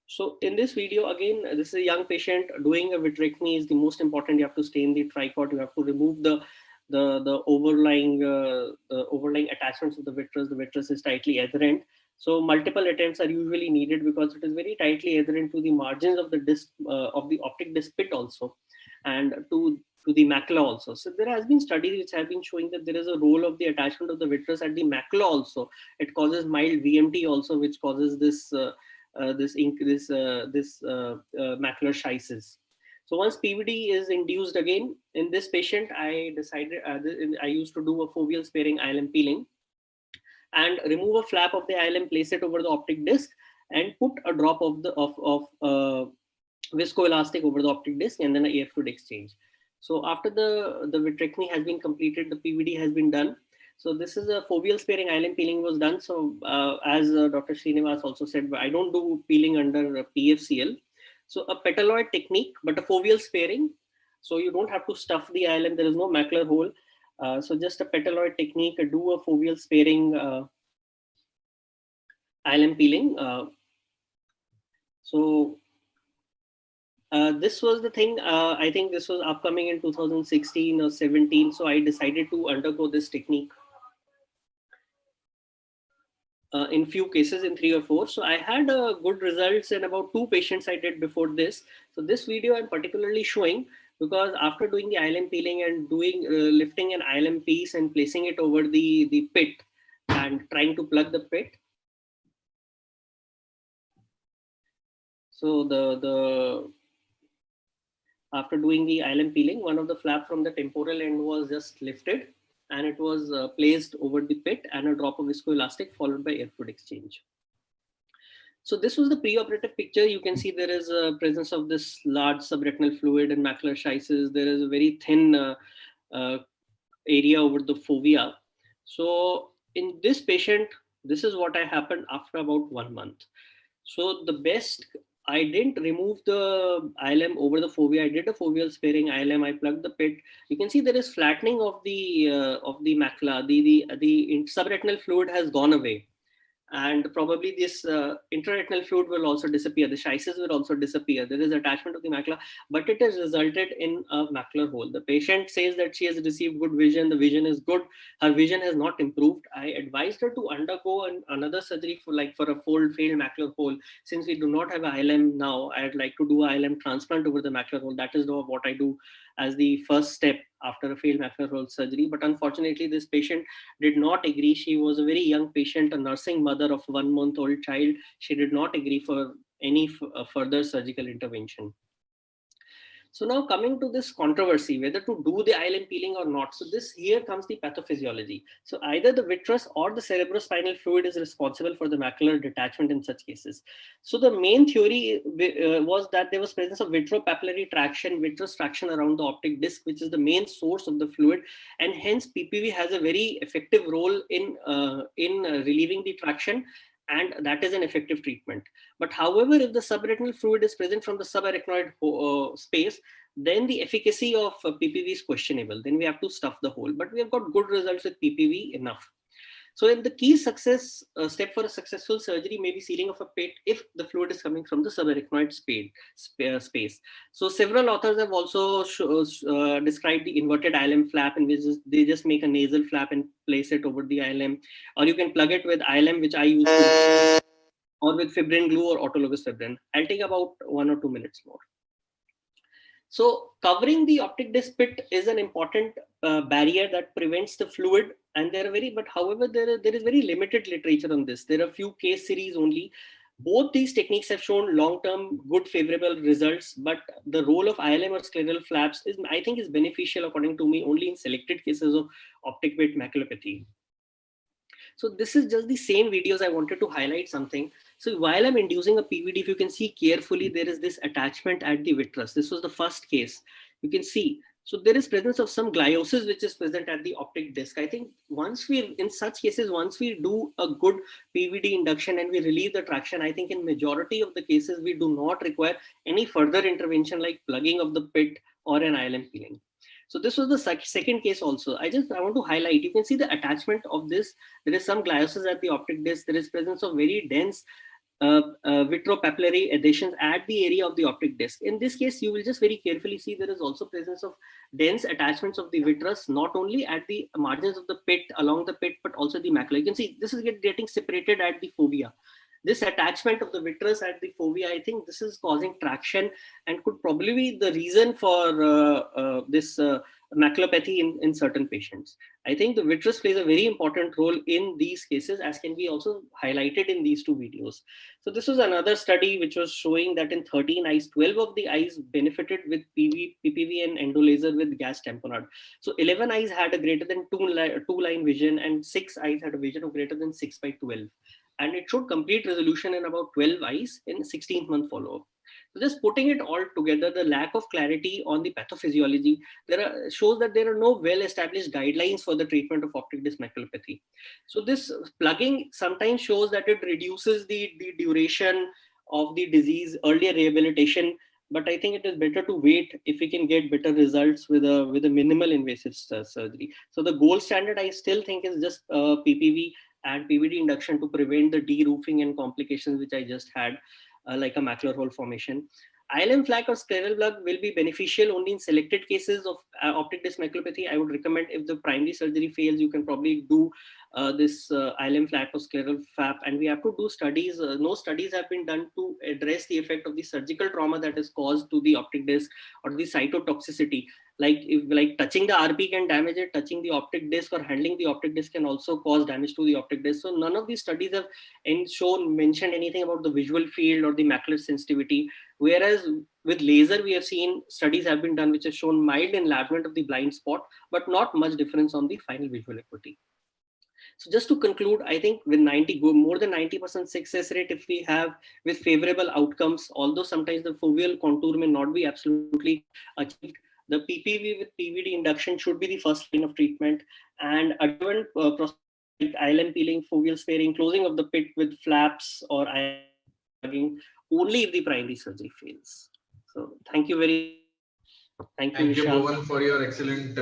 So in this video, again, this is a young patient doing a vitrectomy. Is the most important. You have to stay in the tricot. You have to remove the overlying attachments of the vitreous. The vitreous is tightly adherent. So multiple attempts are usually needed because it is very tightly adherent to the margins of the disc of the optic disc pit also, and to the macula also. So there has been studies which have been showing that there is a role of the attachment of the vitreous at the macula also. It causes mild VMT also, which causes this macular schisis. So once PVD is induced again in this patient, I decided I used to do a foveal sparing ILM peeling and remove a flap of the ILM, place it over the optic disc, and put a drop of viscoelastic over the optic disc, and then an air fluid exchange. So after the vitrectomy has been completed, the PVD has been done. So this is a foveal sparing ILM peeling was done. So as Dr. Srinivas also said, I don't do peeling under PFCL. So a petaloid technique, but a foveal sparing. So you don't have to stuff the ILM. There is no macular hole. So just a petaloid technique, do a foveal sparing ILM peeling. This was the thing. I think this was upcoming in 2016 or 17. So I decided to undergo this technique in few cases, in 3 or 4. So I had good results in about 2 patients I did before this. So this video I'm particularly showing because after doing the ILM peeling and doing lifting an ILM piece and placing it over the pit and trying to plug the pit. So after doing the ILM peeling, one of the flap from the temporal end was just lifted and it was placed over the pit and a drop of viscoelastic followed by air fluid exchange. So this was the preoperative picture. You can see there is a presence of this large subretinal fluid and macular schisis. There is a very thin area over the fovea. So in this patient, this is what happened after about 1 month. So the best, I didn't remove the ILM over the fovea. I did a foveal sparing ILM. I plugged the pit. You can see there is flattening of the macula. The subretinal fluid has gone away, and probably this intraretinal fluid will also disappear. The schisis will also disappear. There is attachment of the macula, but it has resulted in a macular hole. The patient says that she has received good vision. The vision is good. Her vision has not improved. I advised her to undergo another surgery for a failed macular hole. Since we do not have an ILM now, I'd like to do an ILM transplant over the macular hole. That is what I do as the first step after a failed macular hole surgery. But unfortunately, this patient did not agree. She was a very young patient, a nursing mother of a 1-month-old child. She did not agree for any further surgical intervention. So now coming to this controversy, whether to do the ILM peeling or not. So here comes the pathophysiology. So either the vitreous or the cerebrospinal fluid is responsible for the macular detachment in such cases. So the main theory was that there was presence of vitreopapillary traction, vitreous traction around the optic disc, which is the main source of the fluid, and hence PPV has a very effective role in relieving the traction, and that is an effective treatment. But however, if the subretinal fluid is present from the subarachnoid space, then the efficacy of PPV is questionable. Then we have to stuff the hole. But we have got good results with PPV enough. So in the key success step for a successful surgery may be sealing of a pit if the fluid is coming from the subarachnoid space. So several authors have also described the inverted ILM flap, in which they just make a nasal flap and place it over the ILM, or you can plug it with ILM, which I use to, or with fibrin glue or autologous fibrin. I'll take about 1 or 2 minutes more. So covering the optic disc pit is an important barrier that prevents the fluid, and however, there is very limited literature on this. There are few case series only. Both these techniques have shown long-term good favorable results, but the role of ILM or scleral flaps I think is beneficial, according to me, only in selected cases of optic pit maculopathy. So this is just the same videos. I wanted to highlight something. So while I'm inducing a PVD, if you can see carefully, there is this attachment at the vitreous. This was the first case. You can see. So there is presence of some gliosis which is present at the optic disc. I think in such cases, once we do a good PVD induction and we relieve the traction, I think in majority of the cases, we do not require any further intervention like plugging of the pit or an ILM peeling. So this was the second case also. I want to highlight, you can see the attachment of this. There is some gliosis at the optic disc. There is presence of very dense vitropapillary adhesions at the area of the optic disc. In this case, you will just very carefully see there is also presence of dense attachments of the vitreous, not only at the margins of the pit, along the pit, but also the macula. You can see this is getting separated at the fovea. This attachment of the vitreous at the fovea, I think this is causing traction and could probably be the reason for this maculopathy in certain patients. I think the vitreous plays a very important role in these cases, as can be also highlighted in these two videos. So this was another study which was showing that in 13 eyes, 12 of the eyes benefited with PPV and endolaser with gas tamponade. So 11 eyes had a greater than 2-line vision, and 6 eyes had a vision of greater than 6/12. And it showed complete resolution in about 12 eyes in 16th month follow-up. So just putting it all together, the lack of clarity on the pathophysiology shows that there are no well-established guidelines for the treatment of optic disc maculopathy. So this plugging sometimes shows that it reduces the duration of the disease, earlier rehabilitation, but I think it is better to wait if we can get better results with a minimal invasive surgery. So the gold standard, I still think, is just PPV and PVD induction to prevent the de-roofing and complications which I just had, like a macular hole formation. ILM flap or scleral plug will be beneficial only in selected cases of optic disc maculopathy. I would recommend, if the primary surgery fails, you can probably do this ILM flap or scleral flap. And we have to do studies. No studies have been done to address the effect of the surgical trauma that is caused to the optic disc or the cytotoxicity. Like touching the RP can damage it, touching the optic disc or handling the optic disc can also cause damage to the optic disc. So none of these studies have mentioned anything about the visual field or the macular sensitivity. Whereas with laser, we have seen studies have been done which have shown mild enlargement of the blind spot, but not much difference on the final visual acuity. So just to conclude, I think with more than 90% success rate, if we have with favorable outcomes, although sometimes the foveal contour may not be absolutely achieved, the PPV with PVD induction should be the first line of treatment, and adjuvant procedures like ILM peeling, foveal sparing, closing of the pit with flaps or plugging only if the primary surgery fails. So thank you Thank you, Vishal. Bhuvan, for your excellent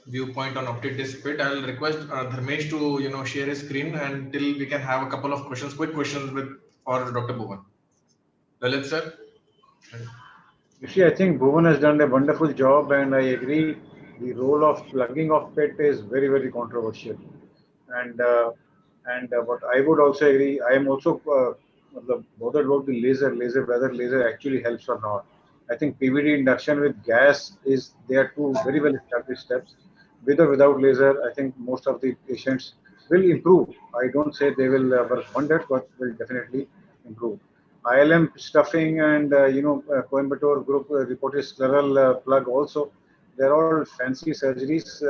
viewpoint on optic disc pit. I'll request Dharmesh to share his screen until we can have a couple of questions, quick questions for Dr. Bhuvan. Lalit sir. You see, I think Bhuvan has done a wonderful job, and I agree. The role of plugging of pit is very, very controversial. And what I would also agree, I am also bothered about the whether laser actually helps or not. I think PVD induction with gas they are two very well established steps. With or without laser, I think most of the patients will improve. I don't say they will work wonders, but will definitely improve. ILM stuffing and Coimbatore group reported scleral plug also. They're all fancy surgeries,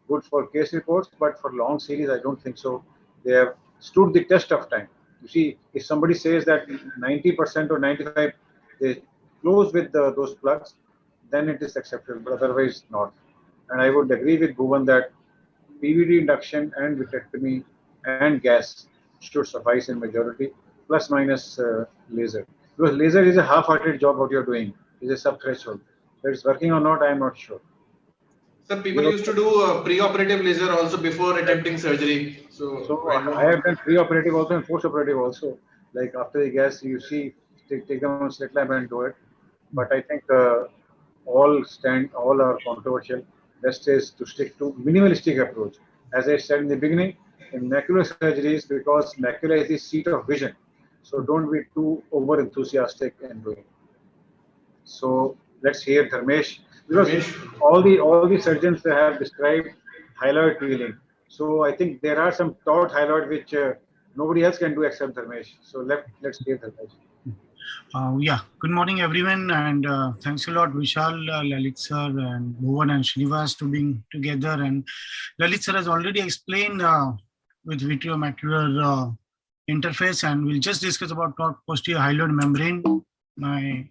good for case reports, but for long series, I don't think so. They have stood the test of time. You see, if somebody says that 90% or 95% they close with those plugs, then it is acceptable, but otherwise not. And I would agree with Bhuvan that PVD induction and vitrectomy and gas should suffice in majority, plus minus laser. Because laser is a half-hearted job what you're doing, is a sub-threshold. Whether it's working or not, I am not sure. Some people used to do pre-operative laser also before attempting surgery. So I don't I have done pre-operative also and post-operative also. Like after the gas, you see, take them on slit lamp and do it. But I think all are controversial. Best is to stick to minimalistic approach. As I said in the beginning, in macular surgeries, because macula is the seat of vision, so don't be too over enthusiastic in doing. So let's hear Dharmesh, because Ramesh, all the surgeons have described hyaloid peeling. So I think there are some taut hyaloid which nobody else can do except Dharmesh. So let's hear Dharmesh. Yeah, good morning everyone, and thanks a lot Vishal, Lalit sir, and Bhuvan and Srinivas to being together. And Lalit sir has already explained with vitreomacular interface, and we'll just discuss about posterior hyaloid membrane. My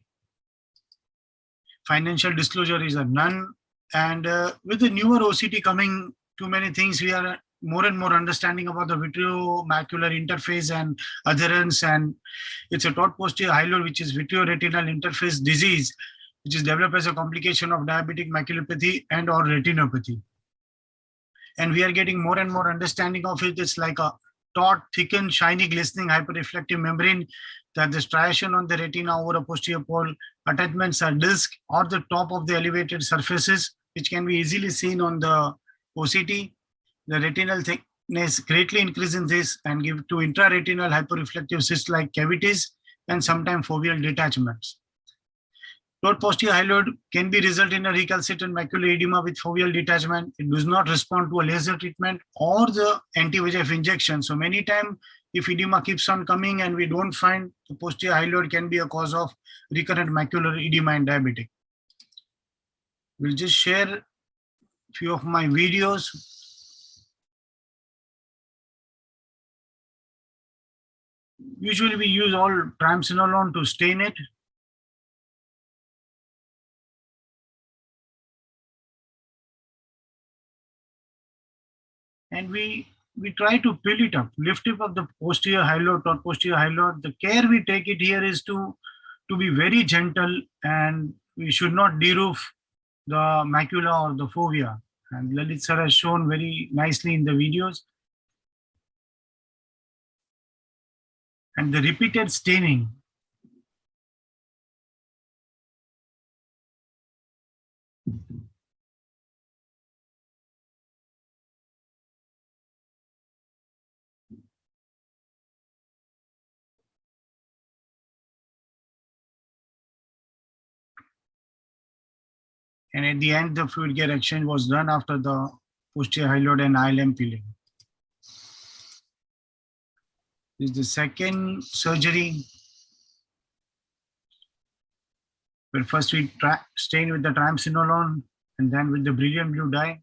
financial disclosure is a none, and with the newer OCT coming, too many things we are more and more understanding about the vitreomacular interface and adherence, and it's a taut posterior hyaloid, which is vitreoretinal interface disease, which is developed as a complication of diabetic maculopathy and or retinopathy. And we are getting more and more understanding of it. It's like a taut, thickened, shiny, glistening, hyperreflective membrane that the striation on the retina over a posterior pole. Attachments are disc or the top of the elevated surfaces, which can be easily seen on the OCT. The retinal thickness greatly increases this and give to intraretinal hyperreflective cyst-like cavities and sometimes foveal detachments. Taut posterior hyaloid can be result in a recalcitrant macular edema with foveal detachment. It does not respond to a laser treatment or the anti-VEGF injection. So many times, if edema keeps on coming and we don't find, the posterior hyaloid can be a cause of recurrent macular edema in diabetic. We'll just share a few of my videos. Usually we use all triamcinolone to stain it. And we try to peel it up, lift it up the posterior hyaloid or posterior hyaloid. The care we take it here is to be very gentle, and we should not deroof the macula or the fovea. And Lalit sir has shown very nicely in the videos. And the repeated staining. And at the end, the fluid gear exchange was done after the posterior hyaloid and ILM peeling. This is the second surgery, where first we stain with the triamcinolone and then with the brilliant blue dye.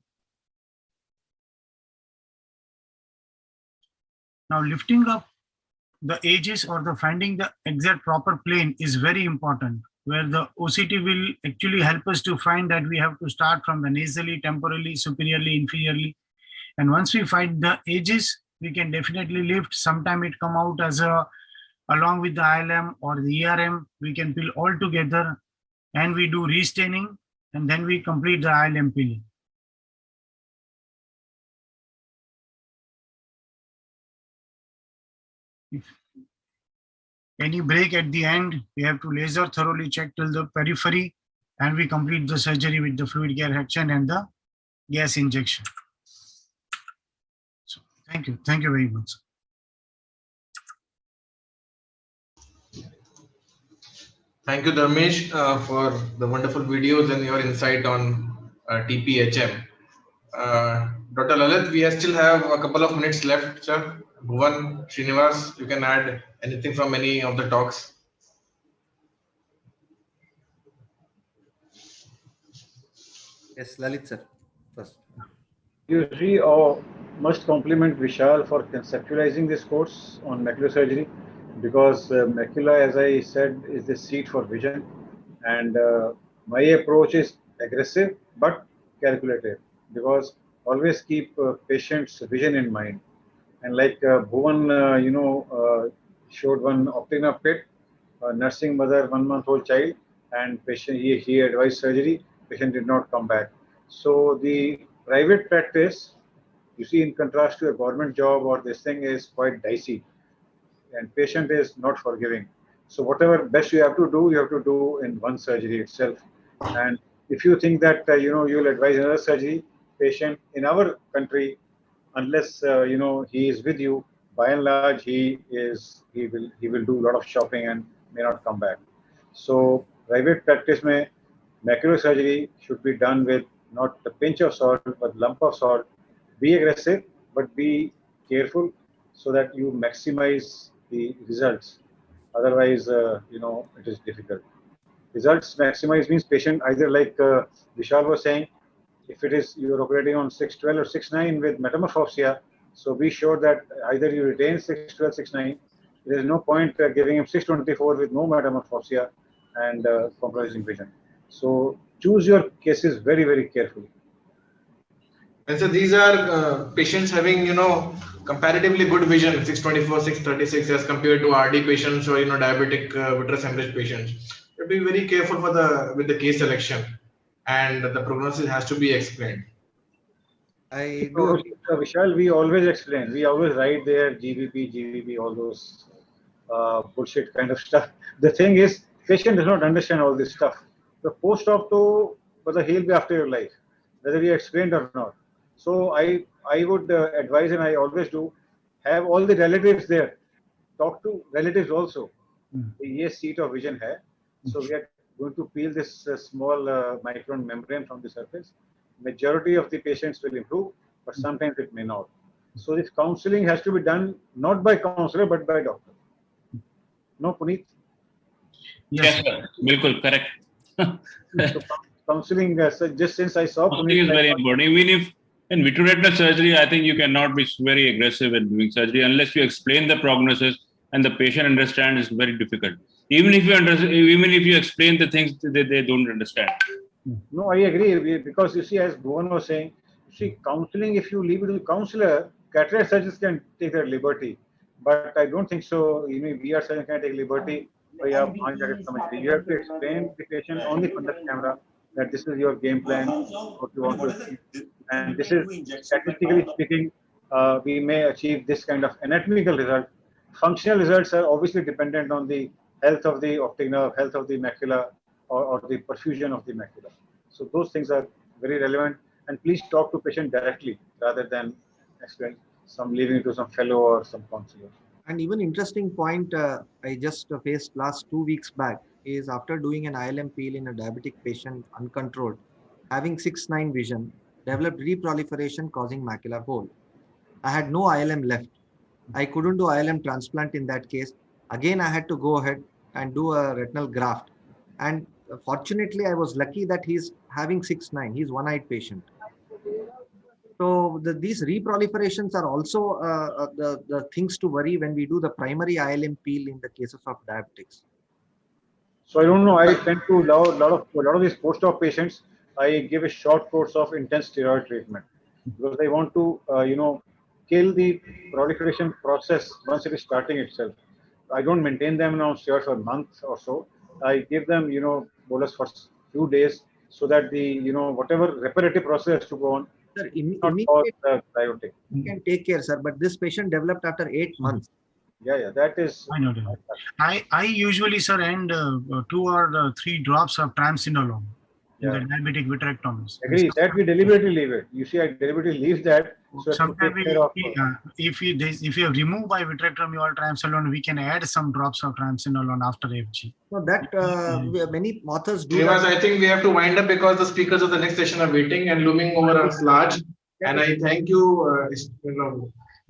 Now lifting up the edges or the finding the exact proper plane is very important, where the OCT will actually help us to find that we have to start from the nasally, temporally, superiorly, inferiorly. And once we find the edges, we can definitely lift. Sometime it come out as a, along with the ILM or the ERM, we can peel all together and we do restaining and then we complete the ILM peeling. If any break at the end, we have to laser thoroughly check till the periphery and we complete the surgery with the fluid gear action and the gas injection. So thank you very much. Thank you, Dharmesh, for the wonderful videos and your insight on TPHM. Dr. Lalit, we still have a couple of minutes left, sir. Bhuvan, Srinivas, you can add anything from any of the talks. Yes, Lalit sir, first. Usually, must compliment Vishal for conceptualizing this course on macular surgery, because macula, as I said, is the seat for vision, and my approach is aggressive but calculated, because always keep patient's vision in mind. And like Bhuvan, showed one Optina pit, nursing mother, 1 month old child, and patient he advised surgery. Patient did not come back. So the private practice, you see, in contrast to a government job or this thing, is quite dicey, and patient is not forgiving. So whatever best you have to do in one surgery itself. And if you think that you will advise another surgery, patient in our country, unless he is with you, by and large he will do a lot of shopping and may not come back. So private practice mein macular surgery should be done with not a pinch of salt but lump of salt. Be aggressive but be careful so that you maximize the results. Otherwise, it is difficult. Results maximize means patient either, like Vishal was saying, if it is you're operating on 612 or 69 with metamorphosia, so be sure that either you retain 612, 69. There is no point giving him 624 with no metamorphosia and compromising vision. So choose your cases very, very carefully. And so these are patients having, comparatively good vision, 624, 636, as compared to RD patients or, diabetic vitreous hemorrhage patients. You have to be very careful with the case selection, and the prognosis has to be explained. I do. Vishal, we always explain. We always write there GVP, all those bullshit kind of stuff. The thing is, patient does not understand all this stuff. The post-op to, whether he'll be after your life, whether we explained or not. So I would advise, and I always do, have all the relatives there. Talk to relatives also. Yes, seat of vision hai. So we are going to peel this small micron membrane from the surface. Majority of the patients will improve, but sometimes it may not. So this counseling has to be done not by counselor but by doctor. No, Puneet? Yes, sir. Bilkul, correct. So counseling, just since I saw Counseling is very important. Even if in vitreoretinal surgery, I think you cannot be very aggressive in doing surgery unless you explain the prognosis and the patient understands. It's very difficult. Even if you explain the things they don't understand. No, I agree, because you see, as Bhuvan was saying, counseling, if you leave it to the counselor, cataract surgeons can take their liberty. But I don't think so. We are surgeons can take liberty. You have to explain the patient on the fundus camera that this is your game plan, what you want to achieve. And this is, statistically speaking, we may achieve this kind of anatomical result. Functional results are obviously dependent on the health of the optic nerve, health of the macula, or the perfusion of the macula. So those things are very relevant. And please talk to patient directly rather than explain leaving it to some fellow or some counselor. And even interesting point I just faced last 2 weeks back is after doing an ILM peel in a diabetic patient uncontrolled, having 6/9 vision, developed reproliferation causing macular hole. I had no ILM left. I couldn't do ILM transplant in that case. Again, I had to go ahead and do a retinal graft. And fortunately, I was lucky that he's having 6/9. He's one-eyed patient. So these reproliferations are also the things to worry when we do the primary ILM peel in the cases of diabetics. So I don't know. I tend to a lot of these post-op patients. I give a short course of intense steroid treatment because I want to kill the proliferation process once it is starting itself. I don't maintain them on steroids for a month or so. I give them bolus for few days so that the whatever reparative process has to go on. Sir, You can take care, sir. But this patient developed after 8 months. Yeah, that is. I know that. I usually, sir, end 2 or 3 drops of triamcinolone in the diabetic vitrectomies. Agree. That we deliberately leave it. You see, I deliberately leave that. So sometimes if you remove by vitrectomy all triamcinolone, we can add some drops of triamcinolone after FG. So that many authors do. Srinivas, I think we have to wind up because the speakers of the next session are waiting and looming over us large. And I thank you,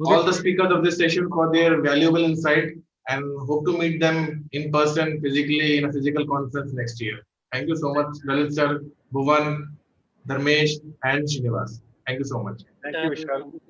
all the speakers of this session for their valuable insight, and hope to meet them in person, physically, in a physical conference next year. Thank you so much, Lalit sir, Bhuvan, Dharmesh, and Srinivas. Thank you so much. Thank you, Vishal.